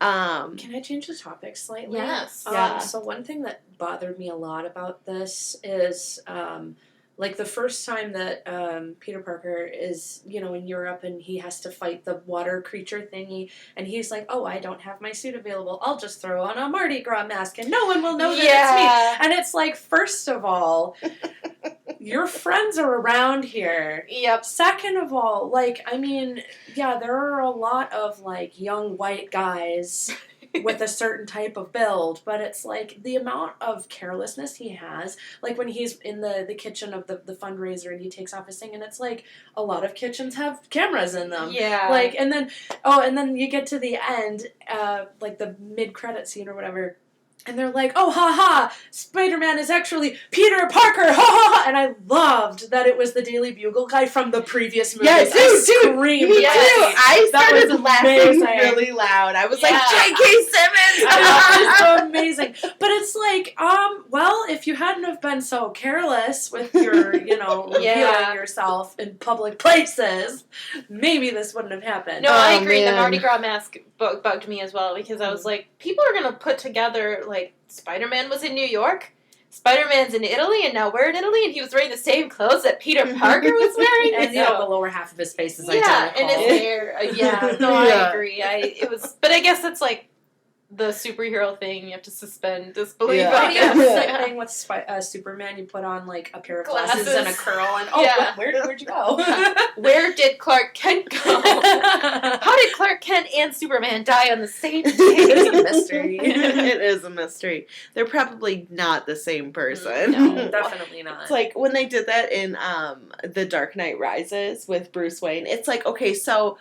Can I change the topic slightly? Yes. Yeah. So one thing that bothered me a lot about this is, like, the first time that Peter Parker is, you know, in Europe and he has to fight the water creature thingy, and he's like, oh, I don't have my suit available. I'll just throw on a Mardi Gras mask and no one will know that it's me. And it's like, first of all, your friends are around here. Yep. Second of all, like, I mean, yeah, there are a lot of, like, young white guys with a certain type of build, but it's like the amount of carelessness he has, like when he's in the kitchen of the fundraiser and he takes off his thing, and it's like a lot of kitchens have cameras in them. Yeah. Like, and then you get to the end, like the mid-credit scene or whatever, and they're like, oh, ha ha, Spider-Man is actually Peter Parker, ha ha ha, and I loved that it was the Daily Bugle guy from the previous movie. Yeah, dude, screamed. me too. I That started was laughing amazing. really loud. I was like, Yeah. J.K. Simmons! That was amazing. But it's like, well, if you hadn't have been so careless with your, you know, revealing yourself in public places, maybe this wouldn't have happened. No, I agree. man. The Mardi Gras mask bugged me as well, because I was like, people are going to put together, like, Spider-Man was in New York, Spider-Man's in Italy, and now we're in Italy, and he was wearing the same clothes that Peter Parker was wearing. And, you know, the lower half of his face is yeah, identical. and his hair. I agree. But I guess it's like the superhero thing. You have to suspend disbelief. Yeah. I Oh, guess. yeah, the Yeah. thing with Superman, you put on, like, a pair of Glasses. glasses and a curl, and, where'd you go? Where did Clark Kent go? How did Clark Kent and Superman die on the same day? It's a mystery. It is a mystery. They're probably not the same person. No. Definitely not. It's like when they did that in The Dark Knight Rises with Bruce Wayne. It's like, okay, so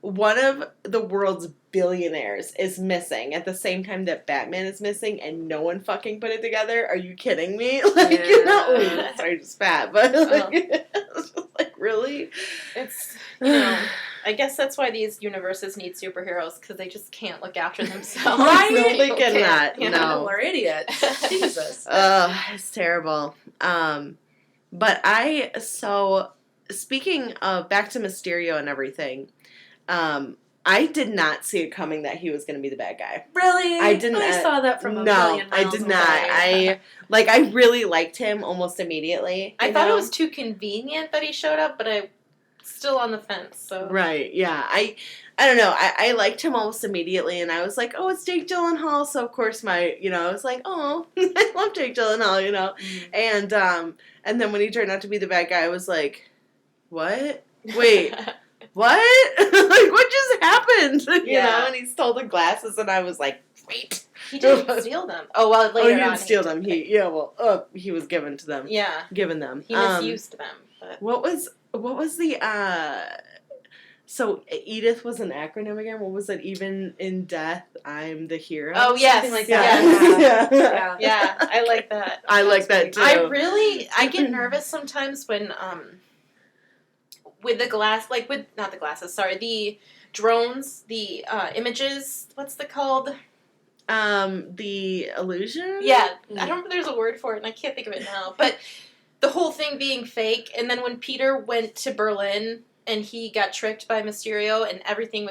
one of the world's billionaires is missing at the same time that Batman is missing, and no one fucking put it together. Are you kidding me? Like, you know, ooh, sorry, just fat, but like, it's just like, really? It's, you know, I guess that's why these universes need superheroes, because they just can't look after themselves. Right? No, they People cannot. can't, you No, No. we're idiots. Jesus. It's terrible. But speaking of back to Mysterio and everything, I did not see it coming that he was going to be the bad guy. Really? I didn't. I saw that from a no, million miles I did away. not. I really liked him almost immediately. I you thought it know? was too convenient that he showed up, but I'm still on the fence. So Right, yeah. I don't know. I liked him almost immediately, and I was like, oh, it's Jake Gyllenhaal. So, of course, I was like, oh, I love Jake Gyllenhaal, you know. And then when he turned out to be the bad guy, I was like, what? Wait, what? Like, what just happened? You know, and he stole the glasses, and I was like, wait. he didn't steal them. Oh, well, later He on. didn't steal them. He was given to them. Yeah. Given them. He misused them. But What was the so Edith was an acronym again? What was it? Even in death, I'm the hero. Oh, yes. Something like Yeah. that. Yeah. yeah, I like that. I like that too. I get nervous sometimes when with the drones, the images, what's the called? The illusion. Yeah, I don't know. There's a word for it, and I can't think of it now. But the whole thing being fake, and then when Peter went to Berlin and he got tricked by Mysterio, and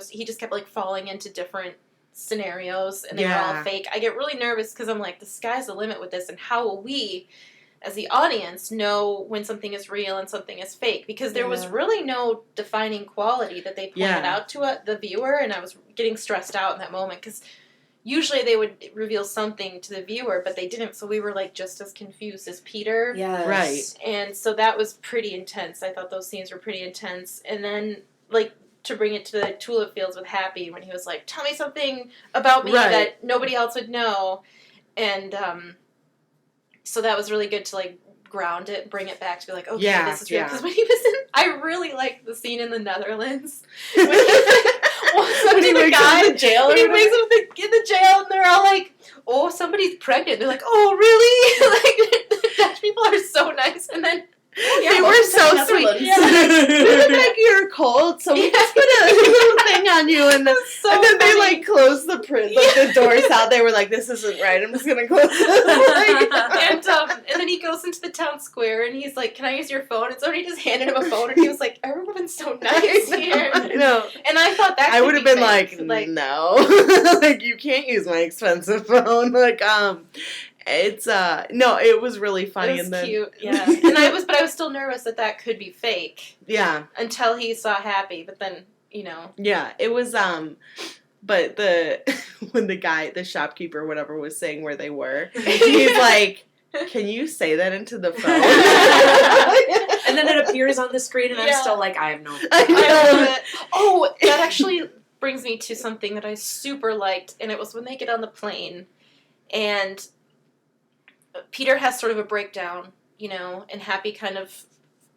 he just kept like falling into different scenarios, and they were all fake. I get really nervous because I'm like, the sky's the limit with this, and how will we as the audience, know when something is real and something is fake, because there was Yeah. really no defining quality that they pointed out to the viewer, and I was getting stressed out in that moment, because usually they would reveal something to the viewer, but they didn't, so we were like just as confused as Peter. Yes. Right. And so that was pretty intense. I thought those scenes were pretty intense. And then, like, to bring it to the tulip fields with Happy, when he was like, tell me something about me Right. that nobody else would know. And so that was really good to, like, ground it, bring it back to be like, okay, Yeah, this is real. yeah. Because when he was in, I really liked the scene in the Netherlands. When he, like, walks up When to he the wakes guy, up in the jail, when or he whatever? wakes up in the jail, and they're all like, oh, somebody's pregnant. They're like, oh, really? Like, the Dutch people are so nice. And then, They were so sweet. Yeah. We look like you're cold, so we just put a little thing on you, and then, so and then they funny. like closed the the doors out. They were like, "This isn't right. I'm just gonna close it." And then he goes into the town square and he's like, can I use your phone? And somebody just handed him a phone and he was like, everyone's so nice here. I know. And I thought that I would have been fake. like, no, like you can't use my expensive phone. Like, it's no, it was really funny. It was and then, cute, yeah. And I was still nervous that could be fake yeah, until he saw Happy. But then, you know, yeah, it was but when the shopkeeper, whatever, was saying where they were, he's like, can you say that into the phone? And then it appears on the screen, and I'm Yeah. still like, I have no. I I know. love it. Oh, that actually brings me to something that I super liked, and it was when they get on the plane, and Peter has sort of a breakdown, you know, and Happy kind of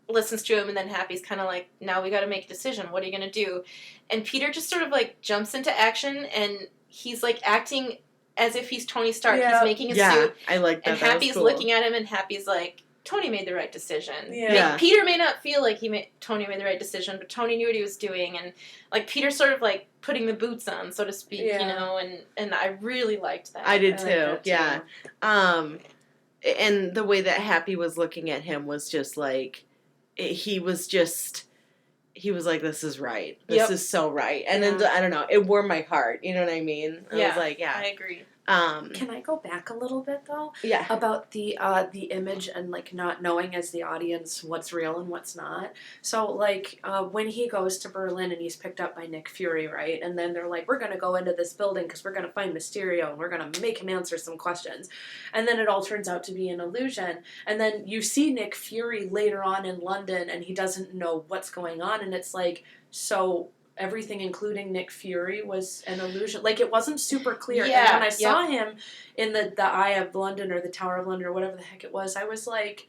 listens to him, and then Happy's kind of like, now we got to make a decision. What are you going to do? And Peter just sort of like jumps into action, and he's like acting as if he's Tony Stark. Yeah. He's making a Yeah, suit, I like that. and That was Happy's cool. looking at him, and Happy's like, Tony made the right decision. Yeah. Yeah. Peter may not feel like Tony made the right decision, but Tony knew what he was doing, and like Peter's sort of like putting the boots on, so to speak, Yeah. you know, and I really liked that. I did I too. like that too. Yeah. And the way that Happy was looking at him was just like, he was like, this is right. This Yep. is so right. And then, Yeah. I don't know, it warmed my heart. You know what I mean? I Yeah, was like, yeah. I agree. Can I go back a little bit though Yeah. about the image and like not knowing as the audience what's real and what's not? So like when he goes to Berlin and he's picked up by Nick Fury, right? And then they're like, we're gonna go into this building because we're gonna find Mysterio and we're gonna make him answer some questions, and then it all turns out to be an illusion. And then you see Nick Fury later on in London and he doesn't know what's going on, and it's like, so everything, including Nick Fury, was an illusion. Like, it wasn't super clear. Yeah, And when I saw him in the Eye of London or the Tower of London or whatever the heck it was, I was like,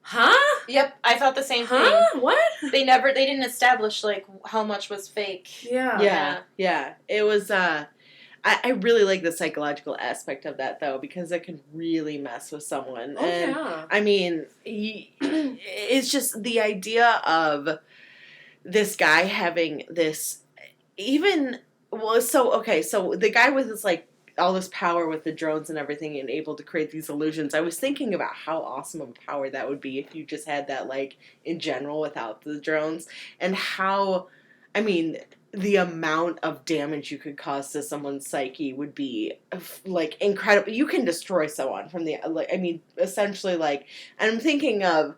huh? Yep, I thought the same Huh? thing. What? They didn't establish like how much was fake. Yeah. Yeah. It was, I really like the psychological aspect of that, though, because it can really mess with someone. Oh, and, yeah. I mean, it's just the idea of this guy having this, so the guy with this, like, all this power with the drones and everything and able to create these illusions, I was thinking about how awesome of a power that would be if you just had that, like, in general without the drones, and how, I mean, the amount of damage you could cause to someone's psyche would be, like, incredible. You can destroy someone from the, like, I mean, essentially, like, and I'm thinking of,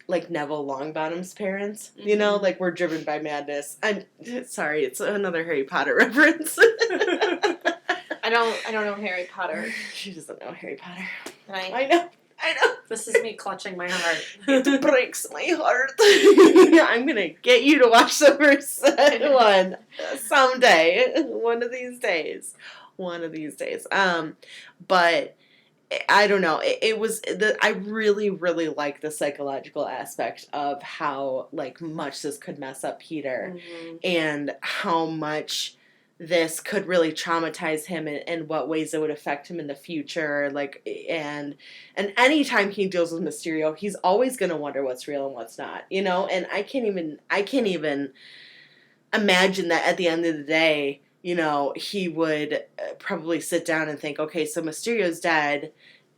like Neville Longbottom's parents, you know, like, we're driven by madness. I'm sorry, it's another Harry Potter reference. I don't know Harry Potter. She doesn't know Harry Potter. Right? I know. This is me clutching my heart. It breaks my heart. I'm gonna get you to watch the first one someday. One of these days. But I don't know. It was I really, really like the psychological aspect of how, like, much this could mess up Peter, and how much this could really traumatize him, and what ways it would affect him in the future. Like, and anytime he deals with Mysterio, he's always gonna wonder what's real and what's not, you know. And I can't even imagine that at the end of the day, you know, he would probably sit down and think, okay, so Mysterio's dead,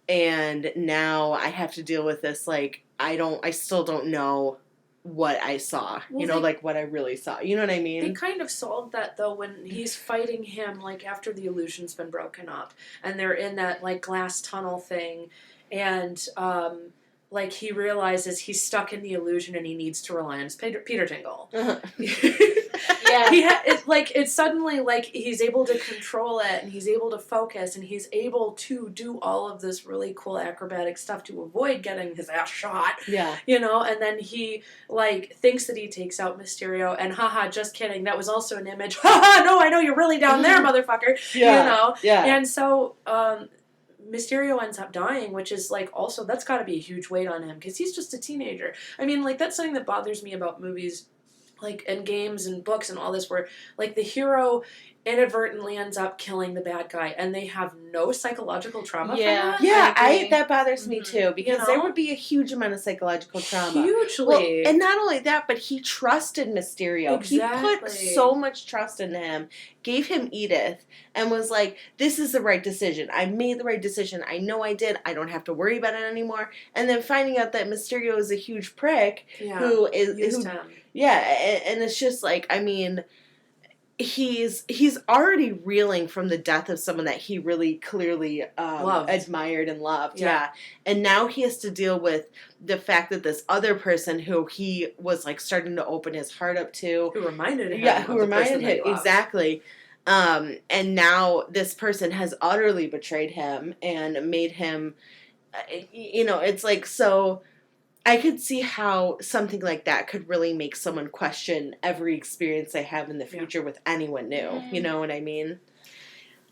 and now I have to deal with this, like, I still don't know what I saw, Well, you know, like, what I really saw, you know what I mean? They kind of solved that, though, when he's fighting him, like, after the illusion's been broken up, and they're in that, like, glass tunnel thing, and like he realizes he's stuck in the illusion and he needs to rely on his Peter Tingle. Yeah. It's suddenly like he's able to control it and he's able to focus and he's able to do all of this really cool acrobatic stuff to avoid getting his ass shot. Yeah. And then he like thinks that he takes out Mysterio and haha, just kidding, that was also an image. Haha, no, I know you're really down there, motherfucker. Yeah. Yeah. And so Mysterio ends up dying, which is like also that's got to be a huge weight on him because he's just a teenager. I mean, like that's something that bothers me about movies, like and games and books and all this, where like the hero inadvertently ends up killing the bad guy and they have no psychological trauma from that. Yeah, that bothers me Mhm. too because there would be a huge amount of psychological trauma. Hugely. Well, and not only that, but he trusted Mysterio. Exactly. He put so much trust in him, gave him Edith, and was like, this is the right decision. I made the right decision. I know I did. I don't have to worry about it anymore. And then finding out that Mysterio is a huge prick who used him. Yeah, and it's just like, I mean, he's already reeling from the death of someone that he really clearly admired and loved. Yeah. And now he has to deal with the fact that this other person who he was like starting to open his heart up to, who reminded him exactly. And now this person has utterly betrayed him and made him, it's like, so I could see how something like that could really make someone question every experience they have in the future with anyone new. Mm. You know what I mean?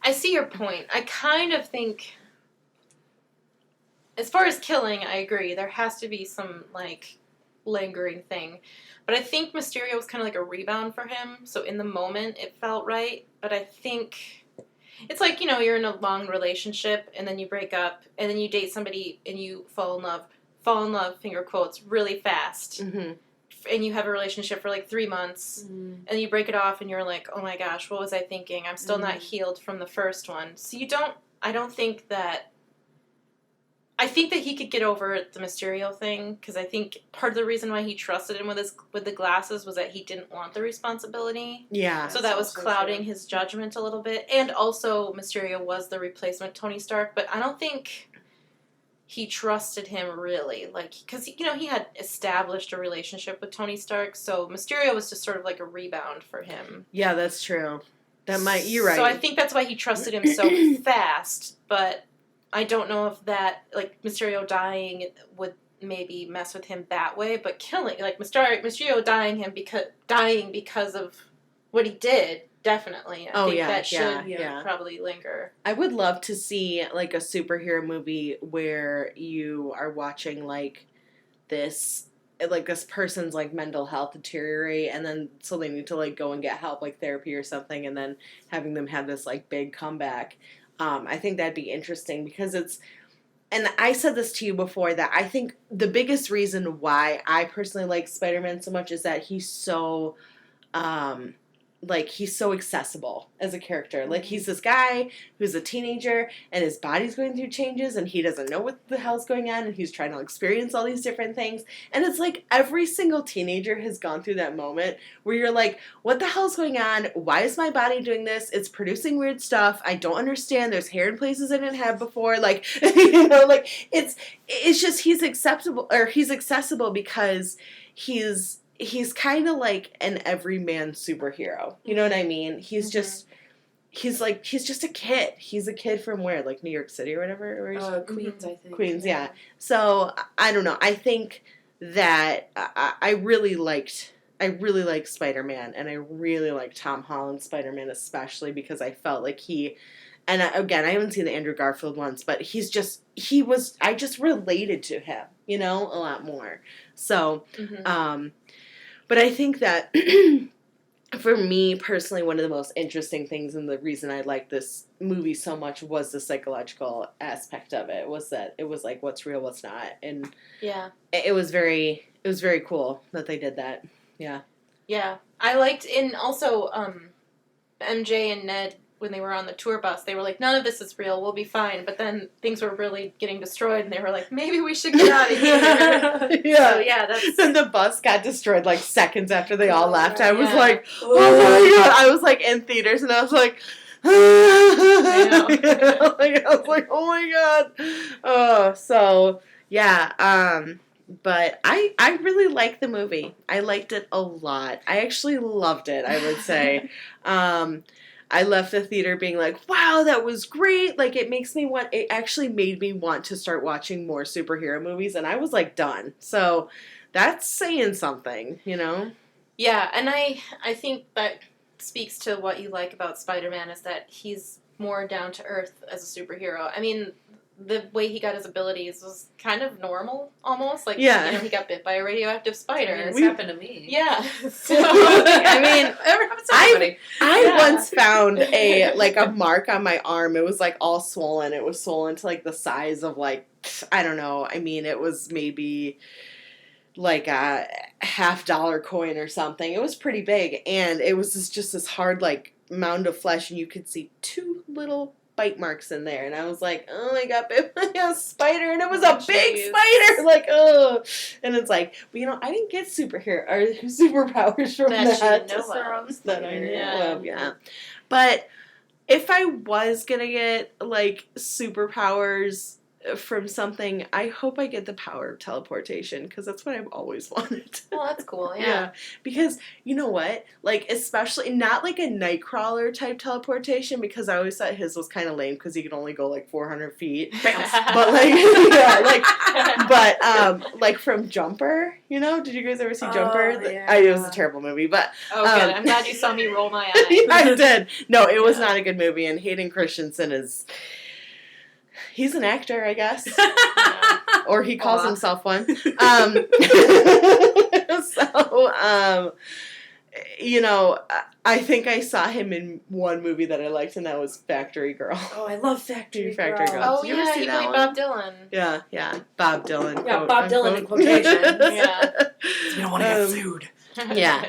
I see your point. I kind of think, as far as killing, I agree. There has to be some, like, lingering thing. But I think Mysterio was kind of like a rebound for him. So in the moment, it felt right. But I think it's like, you're in a long relationship, and then you break up, and then you date somebody, and you fall in love, finger quotes, really fast. Mm-hmm. And you have a relationship for like 3 months, and you break it off, and you're like, oh my gosh, what was I thinking? I'm still not healed from the first one. So I think that he could get over the Mysterio thing, because I think part of the reason why he trusted him with the glasses was that he didn't want the responsibility. Yeah. So that was clouding his judgment a little bit. And also, Mysterio was the replacement Tony Stark, but I don't think he trusted him really, like, because he had established a relationship with Tony Stark, so Mysterio was just sort of like a rebound for him. Yeah, that's true. You're right. So I think that's why he trusted him so fast, but I don't know if that, like, Mysterio dying would maybe mess with him that way, but killing, like, Mysterio dying because of what he did. Definitely. I think that should probably linger. I would love to see, like, a superhero movie where you are watching, like, this person's, like, mental health deteriorate, and then so they need to, like, go and get help, like, therapy or something, and then having them have this, like, big comeback. I think that'd be interesting because and I said this to you before, that I think the biggest reason why I personally like Spider-Man so much is that he's so he's so accessible as a character. Like, he's this guy who's a teenager, and his body's going through changes, and he doesn't know what the hell's going on, and he's trying to experience all these different things. And it's like every single teenager has gone through that moment where you're like, what the hell's going on? Why is my body doing this? It's producing weird stuff. I don't understand. There's hair in places I didn't have before. Like, it's just he's accessible because he's kind of like an everyman superhero. You know what I mean? He's just he's just a kid. He's a kid from where? Like New York City or whatever? Queens, I think. Queens, yeah. So, I don't know. I think that I really liked Spider-Man, and I really liked Tom Holland's Spider-Man, especially because I felt like and again, I haven't seen the Andrew Garfield ones, but I just related to him, a lot more. So, but I think that for me personally, one of the most interesting things, and the reason I like this movie so much, was the psychological aspect of it. Was that it was like, what's real, what's not, and it was very cool that they did that. Yeah. Yeah, I liked, and also MJ and Ned, when they were on the tour bus, they were like, none of this is real, we'll be fine. But then things were really getting destroyed, and they were like, maybe we should get out of here. Yeah. So, yeah, that's... Then the bus got destroyed, like, seconds after they all left. I was like, oh my god. I was, like, in theaters, and I was like, Like, I was like, oh my god. Oh, so yeah. But I really liked the movie. I liked it a lot. I actually loved it, I would say. I left the theater being like, wow, that was great. Like, it actually made me want to start watching more superhero movies, and I was like, done. So that's saying something, you know? Yeah, and I think that speaks to what you like about Spider-Man is that he's more down to earth as a superhero. I mean, the way he got his abilities was kind of normal, almost. Like, Yeah. you know, he got bit by a radioactive spider. I mean, it's happened to me. Yeah. So, I mean, Ever happens to everybody. I Yeah. once found a mark on my arm. It was like all swollen. It was swollen to like the size of like, I don't know. I mean, it was maybe like a $50 coin or something. It was pretty big, and it was just this hard like mound of flesh, and you could see 2 little bite marks in there, and I was like, oh, I got bit by a spider, and it was a big Jeez. spider, like, oh, and it's like, but you know, I didn't get superpowers from That that. you know of. That I know Yeah. of, yeah. But if I was gonna get like superpowers from something, I hope I get the power of teleportation, because that's what I've always wanted. well, that's cool, yeah. Because you know what? Like, especially not like a Nightcrawler type teleportation, because I always thought his was kind of lame because he could only go like 400 feet. But like, yeah, like from Jumper, you know? Did you guys ever see Jumper? yeah. It was a terrible movie, but Oh, good. I'm glad you saw me roll my eyes. I did. No, it was Yeah. not a good movie, and Hayden Christensen he's an actor, I guess. Yeah. Or he calls Aw. himself one. You know, I think I saw him in one movie that I liked, and that was Factory Girl. Oh, I love Factory Factory Girl. Girl. Oh, Did you ever yeah, see he that played one? Bob Dylan. Yeah, Bob Dylan. Yeah, quote, Bob Dylan in unquote. quotation. Yeah. We don't want to Um, get sued. Yeah.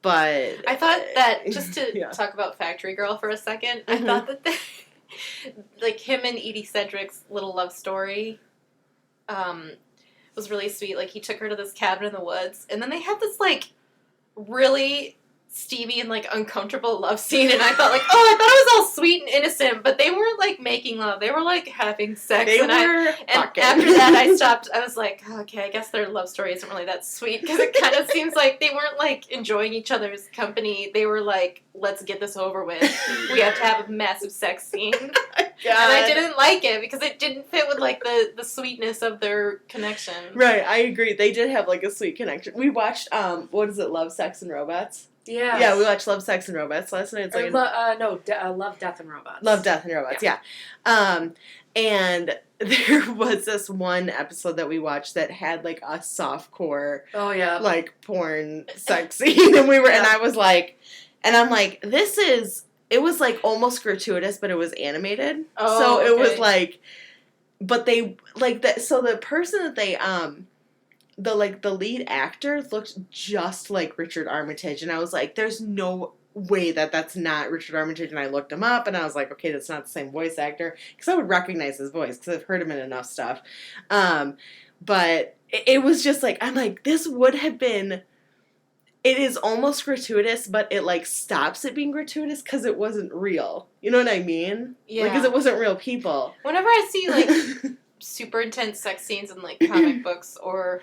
But I thought that, just to Yeah. talk about Factory Girl for a second, Mhm. I thought that like him and Edie Sedgwick's little love story was really sweet. Like, he took her to this cabin in the woods, and then they had this like really steamy and like uncomfortable love scene, and I thought like, oh, I thought it was all sweet and innocent, but they weren't like making love, they were like having sex. they and were and fucking. after that, I stopped. I was like, oh, okay, I guess their love story isn't really that sweet, because it kind of seems like they weren't like enjoying each other's company. They were like, let's get this over with. We have to have a massive sex scene, and I didn't like it because it didn't fit with like the sweetness of their connection. Right, I agree. They did have like a sweet connection. We watched what is it, Love, Sex, and Robots? Yeah. Yeah, we watched Love, Sex, and Robots last night. It's like Love, Death, and Robots. Love, Death, and Robots. Yeah. And there was this one episode that we watched that had like a softcore Oh, yeah. like porn sex scene, and and I was like, and I'm like, it was like almost gratuitous, but it was animated. Oh, So it was okay. like, but they like that. So the person that they the lead actor looked just like Richard Armitage, and I was like, there's no way that's not Richard Armitage. And I looked him up, and I was like, okay, that's not the same voice actor, because I would recognize his voice because I've heard him in enough stuff. But it was just like, I'm like, this would have been. It is almost gratuitous, but it like stops it being gratuitous because it wasn't real. You know what I mean? Yeah. Because it wasn't real people. Whenever I see like super intense sex scenes in like comic books, or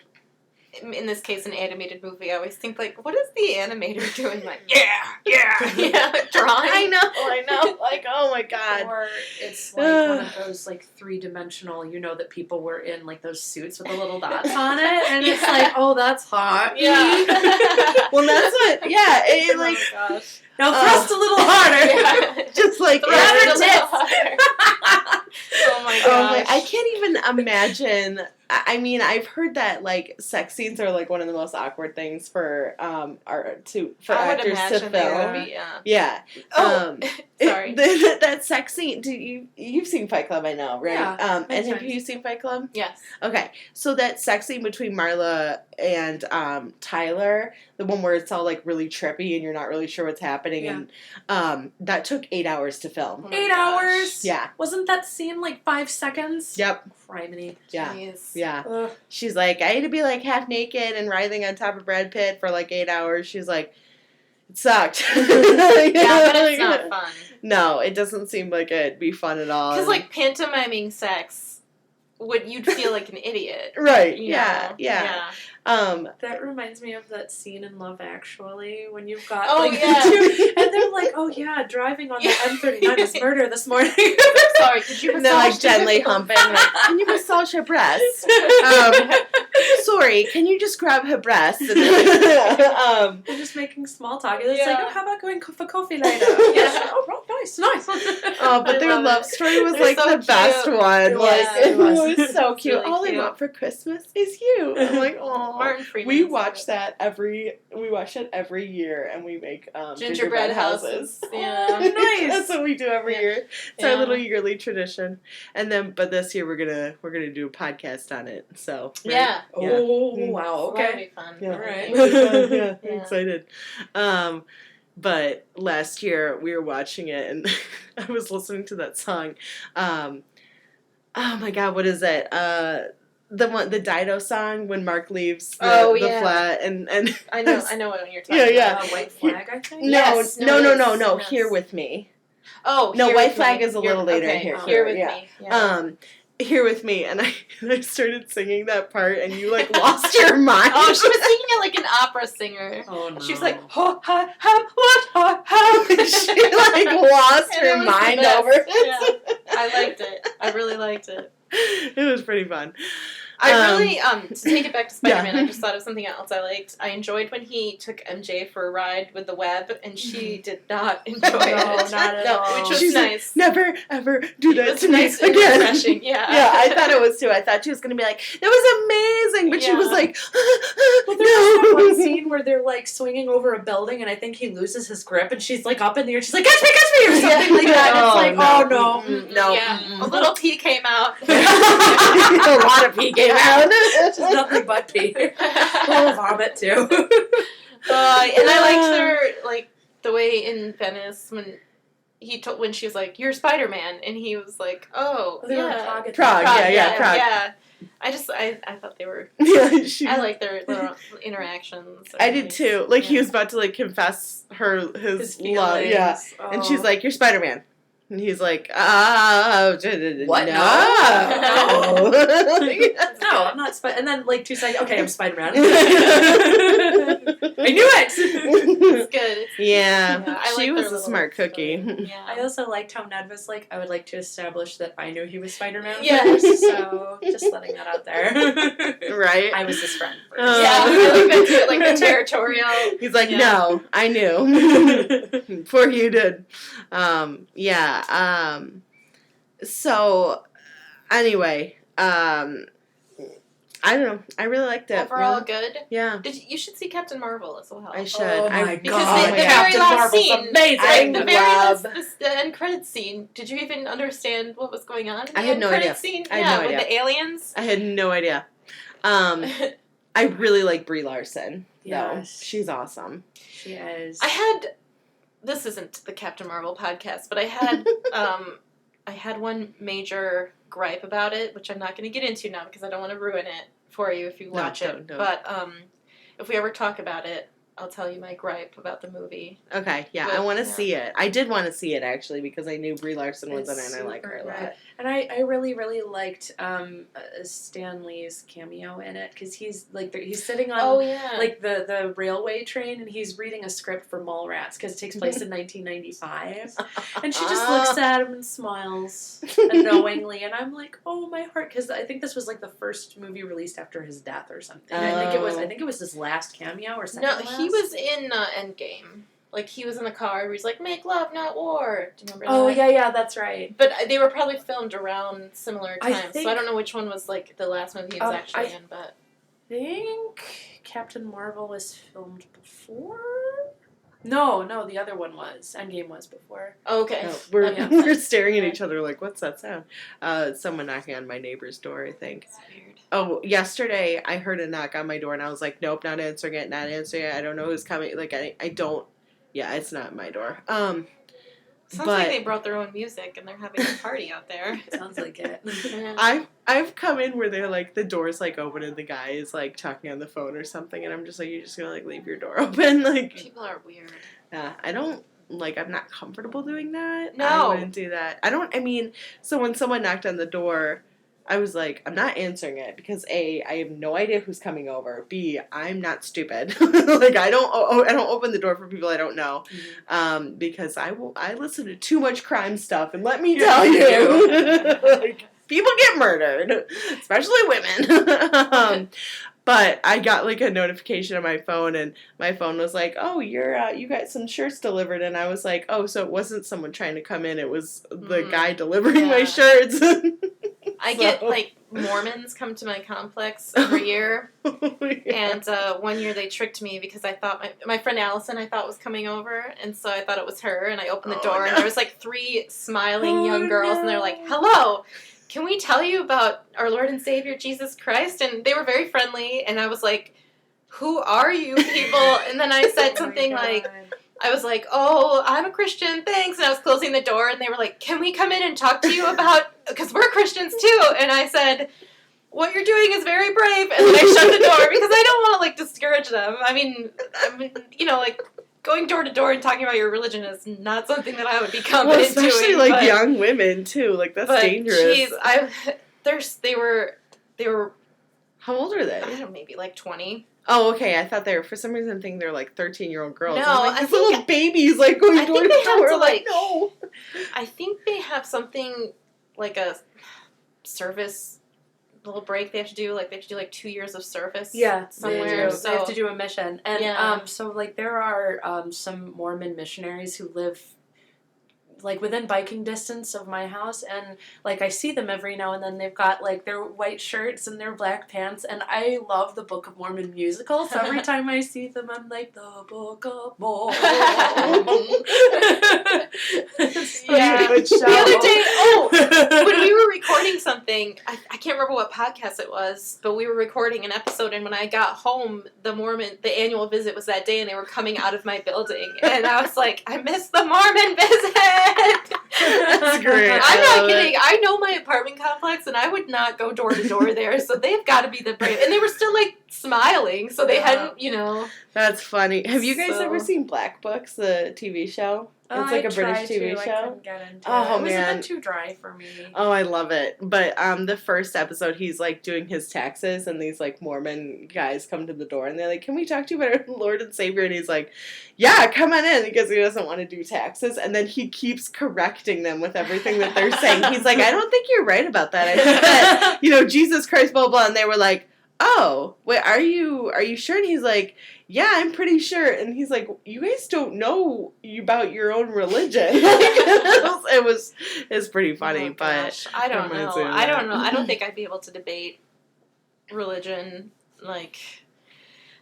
in this case an animated movie, I always think like, what is the animator doing? Like, yeah, like drawing. I know. Like, oh my god. Or it's like one of those like 3-dimensional, you know, that people were in like those suits with the little dots on it, and it's Yeah. like, oh, that's hot. Yeah. Well, that's what. Yeah, it like oh my gosh. Now thrust a little harder. Yeah. just like. Throw Yeah. it a little harder. Oh my gosh. I can't even imagine. I mean, I've heard that like sex scenes are like one of the most awkward things for I would actors to imagine they film. would be, yeah. Yeah. Oh, sorry. That sex scene. You've seen Fight Club? I know, right? Yeah, And many have times. you seen Fight Club? Yes. Okay, so that sex scene between Marla and Tyler, the one where it's all like really trippy and you're not really sure what's happening, Yeah. and that took 8 hours to film. Oh my 8 gosh. hours. Yeah. Wasn't that scene like 5 seconds? Yep. Criminy. Yeah. Jeez. Yeah. Ugh. She's like, I had to be like half naked and writhing on top of Brad Pitt for like 8 hours. She's like, It sucked. Yeah, but it's not fun. No, it doesn't seem like it'd be fun at all. Because, like, pantomiming sex, you'd feel like an idiot. right, you yeah, know? yeah. That reminds me of that scene in Love Actually when you've got Oh, like, yeah. and they're like, oh yeah, driving on the M39 was murder this morning. Sorry, could you And they're like massage gently the- humping, like, can you massage her breasts? Sorry, can you just grab her breasts? And They're just making small talk. And it's Yeah. like, oh, how about going for coffee later? Yeah. Oh, nice. oh, but I their love love it. story was They're like so the best cute. one. It Like was. it was so It's cute. really All cute. I want for Christmas is you. I'm like, oh. Martin Freeman. We is watch good. that every year, and we make Gingerbread houses. Yeah. Oh, nice. That's what we do every Yeah. year. It's Yeah. our little yearly tradition. And then, but this year we're gonna do a podcast on it. So Yeah. Oh, Mm. wow. So that'll Okay. be fun. yeah, All right. yeah, Yeah. I'm excited. But last year we were watching it, and I was listening to that song. Oh my God, what is it? The Dido song when Mark leaves the yeah. flat and I know what you're talking Yeah, about. yeah. White Flag, I think. no, Yes, no, no, no, yes, no, yes. Here With Me. Oh, No, Here White With Flag Me. is a little later Okay, here. Here With Yeah. Me. Yeah. Here With Me, and I started singing that part, and you like lost your mind. Oh, she was singing it like an opera singer. Oh, no. She was like, ha, ha, ha, what, ha, ha. She like lost And it her was the mind best. over it. Yeah. I liked it. I really liked it. It was pretty fun. I really, to take it back to Spider-Man, Yeah. I just thought of something else I liked. I enjoyed when he took MJ for a ride with the web, and she did not enjoy No, it. not at all. Which was She's like, nice. Never ever do It that was to me nice and again. refreshing, yeah. Yeah, I thought it was too. I thought she was gonna be like, "That was amazing," but she was Yeah. like, Well, there's that "No." one scene where they're like swinging over a building, and I think he loses his grip, and she's like up in the air. She's like, "Catch me, or something like that. And it's like, oh no. Mm, no, Yeah, mm-mm. a little pee came out. A lot of pee came out. It's just nothing but pee. A little vomit too. And I liked her, like, the way in Venice when when she was like, "You're Spider-Man," and he was like, "Oh, They were in yeah." Prague at the Prague, time. yeah, Prague. Yeah. I thought they were. Yeah, she. I like their little interactions. I did too. Like he Yeah. was about to like confess His his love, feelings. yeah, and she's Oh. like, "You're Spider-Man," and he's like, What? No, No, I'm not And then, like, 2 seconds, okay, I'm Spider-Man. I knew it! It's good. Yeah, Yeah, I she like was their a little smart cookie. story. Yeah. I also liked how Ned was like, I would like to establish that I knew he was Spider-Man Yeah. first, so just letting that out there. Right? I was his friend first. Yeah, I like that too, like the territorial. He's like, Yeah. no, I knew before you did. So, anyway, I don't know. I really liked it. Overall, good. Yeah, You should see Captain Marvel as well. I should. Oh my Because god, the very Captain last Marvel's scene- amazing! I The very love- the end credits scene. Did you even understand what was going on? In the I had end no credits idea. Scene? I had yeah, no with idea. the aliens. I had no idea. I really like Brie Larson. Though Yes. she's awesome. She is. This isn't the Captain Marvel podcast, but I had one major gripe about it, which I'm not going to get into now because I don't want to ruin it for you if you No, watch don't, it. don't. But if we ever talk about it, I'll tell you my gripe about the movie. Okay, yeah, But, I want to yeah. see it. I did want to see it actually because I knew Brie Larson was in It's it and I like her a super lot. good. And I really, really liked Stan Lee's cameo in it because he's like he's sitting on yeah. like the railway train and he's reading a script for Mallrats because it takes place in 1995 and she just looks at him and smiles knowingly and I'm like, oh my heart, because I think this was like the first movie released after his death or something. I think it was his last cameo or second No, last. he was in Endgame. Like, he was in the car where he's like, "Make love, not war." Do you remember Oh that? yeah, that's right. But they were probably filmed around similar I times, so I think- don't know which one was, like, the last movie he was actually I- in, but... I think Captain Marvel was filmed before. No, the other one was. Endgame was before. Okay. No, we're That makes we're sense. staring at Yeah. each other like, what's that sound? Someone knocking on my neighbor's door, I think. It's weird. Oh, yesterday I heard a knock on my door and I was like, nope, not answering it. I don't know who's coming. Like, I don't, yeah, it's not my door. Sounds but like they brought their own music and they're having a party out there. Sounds like it. I've come in where they're like the door's like open and the guy is like talking on the phone or something, and I'm just like, you're just gonna like leave your door open, like. People are weird. Yeah, I don't like. I'm not comfortable doing that. No. I wouldn't do that. I don't. I mean, so when someone knocked on the door, I was like, I'm not answering it because A, I have no idea who's coming over. B, I'm not stupid. Like I don't open the door for people I don't know, because I listen to too much crime stuff, and let me tell you, like, people get murdered, especially women. But I got like a notification on my phone, and my phone was like, "Oh, you got some shirts delivered," and I was like, "Oh, so it wasn't someone trying to come in; it was the guy delivering my shirts." I get like Mormons come to my complex every year, and one year they tricked me because I thought my friend Allison I thought was coming over, and so I thought it was her, and I opened the door and there was like 3 smiling young girls, and they're like, "Hello. Can we tell you about our Lord and Savior Jesus Christ?" And they were very friendly, and I was like, "Who are you people?" And then I said something like, I was like, "Oh, I'm a Christian, thanks." And I was closing the door, and they were like, "Can we come in and talk to you about, because we're Christians too." And I said, "What you're doing is very brave." And then I shut the door because I don't want to like discourage them. I mean, you know, like, going door to door and talking about your religion is not something that I would be confident doing. Especially like young women too. Like that's dangerous. Jeez, they were. How old are they? I don't know, maybe like 20. Oh, okay. I thought they were, for some reason, thinking they're like 13-year-old girls. No, I'm like, I these think little babies like going I door think to they have door. to, Like, like- no. I think they have something like a service little break they have to do. Like they have to do like 2 years of service. Yeah, somewhere. They have to do a mission, and Yeah. so like there are some Mormon missionaries who live like within biking distance of my house, and like I see them every now and then. They've got like their white shirts and their black pants, and I love the Book of Mormon musical. So every time I see them, I'm like, the Book of Mormon. Yeah. Good show. The other day, when we were recording something, I can't remember what podcast it was, but we were recording an episode, and when I got home, the annual visit was that day, and they were coming out of my building, and I was like, I missed the Mormon visit! That's great. I'm not kidding. I know my apartment complex, and I would not go door to door there, so they've got to be the brave. And they were still, like, smiling, so they hadn't, you know. That's funny. Have you guys So- ever seen Black Books, the TV show? It's like a British TV I show. couldn't get into Oh, it. It was a man. bit too dry for me. Oh, I love it. But the first episode, he's like doing his taxes, and these like Mormon guys come to the door, and they're like, "Can we talk to you about our Lord and Savior?" And he's like, "Yeah, come on in," because he doesn't want to do taxes. And then he keeps correcting them with everything that they're saying. He's like, "I don't think you're right about that. I think that, Jesus Christ, blah blah." And they were like, "Oh, wait, are you sure?" And he's like, "Yeah, I'm pretty sure." And he's like, "You guys don't know about your own religion." It's pretty funny, Oh, but gosh. I don't reminds know. me of I that. don't know. I don't think I'd be able to debate religion, like.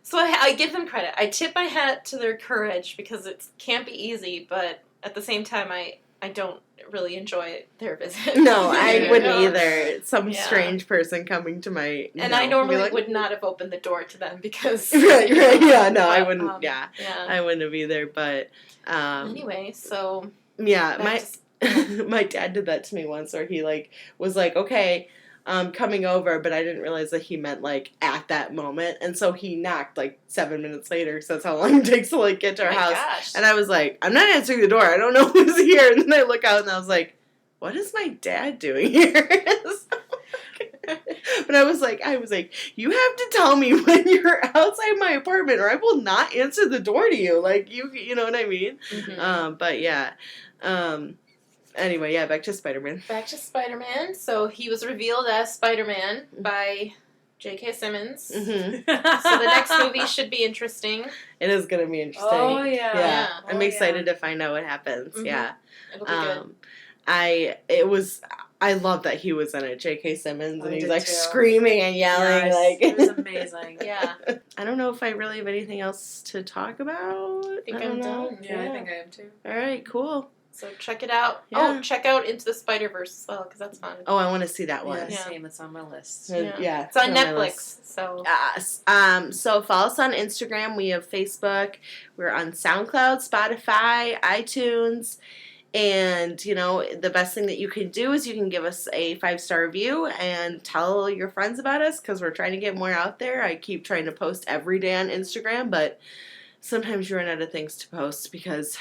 So I give them credit. I tip my hat to their courage because it can't be easy, but at the same time, I don't really enjoy their visit. no, I Yeah. wouldn't either. Some Yeah. strange person coming to my And I normally be like, would not have opened the door to them because. right, yeah, no, I but, wouldn't. Yeah. I wouldn't have either. But Anyway, so. yeah, back my dad did that to me once, where he like was like, "Okay, coming over," but I didn't realize that he meant like at that moment, and so he knocked like 7 minutes later, because that's how long it takes to like get to our my house. gosh. And I was like, "I'm not answering the door. I don't know who's here." And then I look out, and I was like, "What is my dad doing here?" But I was like, "You have to tell me when you're outside my apartment, or I will not answer the door to you." Like you know what I mean? Mhm. But yeah. Anyway, yeah, back to Spider-Man. Back to Spider-Man. So he was revealed as Spider-Man by J.K. Simmons. Mm-hmm. So the next movie should be interesting. It is gonna be interesting. Oh yeah. Yeah, Oh, I'm excited to find out what happens. Mhm. Yeah. It'll be good. I love that he was in it, J.K. Simmons, I and he's did like too. screaming and yelling. Yes, Like it was amazing. Yeah. I don't know if I really have anything else to talk about. I think don't I'm know. done. Yeah, I think I am too. All right, cool. So check it out. Yeah. Oh, check out Into the Spider-Verse as well, because that's fun. Oh, I want to see that one. Yeah, Yeah. same. It's on my list. Yeah, It's on my Netflix, list. so... Yes. So follow us on Instagram. We have Facebook. We're on SoundCloud, Spotify, iTunes, And, you know, the best thing that you can do is you can give us a 5-star review and tell your friends about us because we're trying to get more out there. I keep trying to post every day on Instagram, but sometimes you run out of things to post because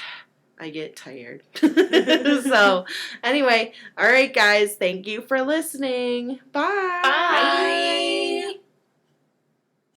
I get tired. So, anyway, all right, guys, thank you for listening. Bye. Bye.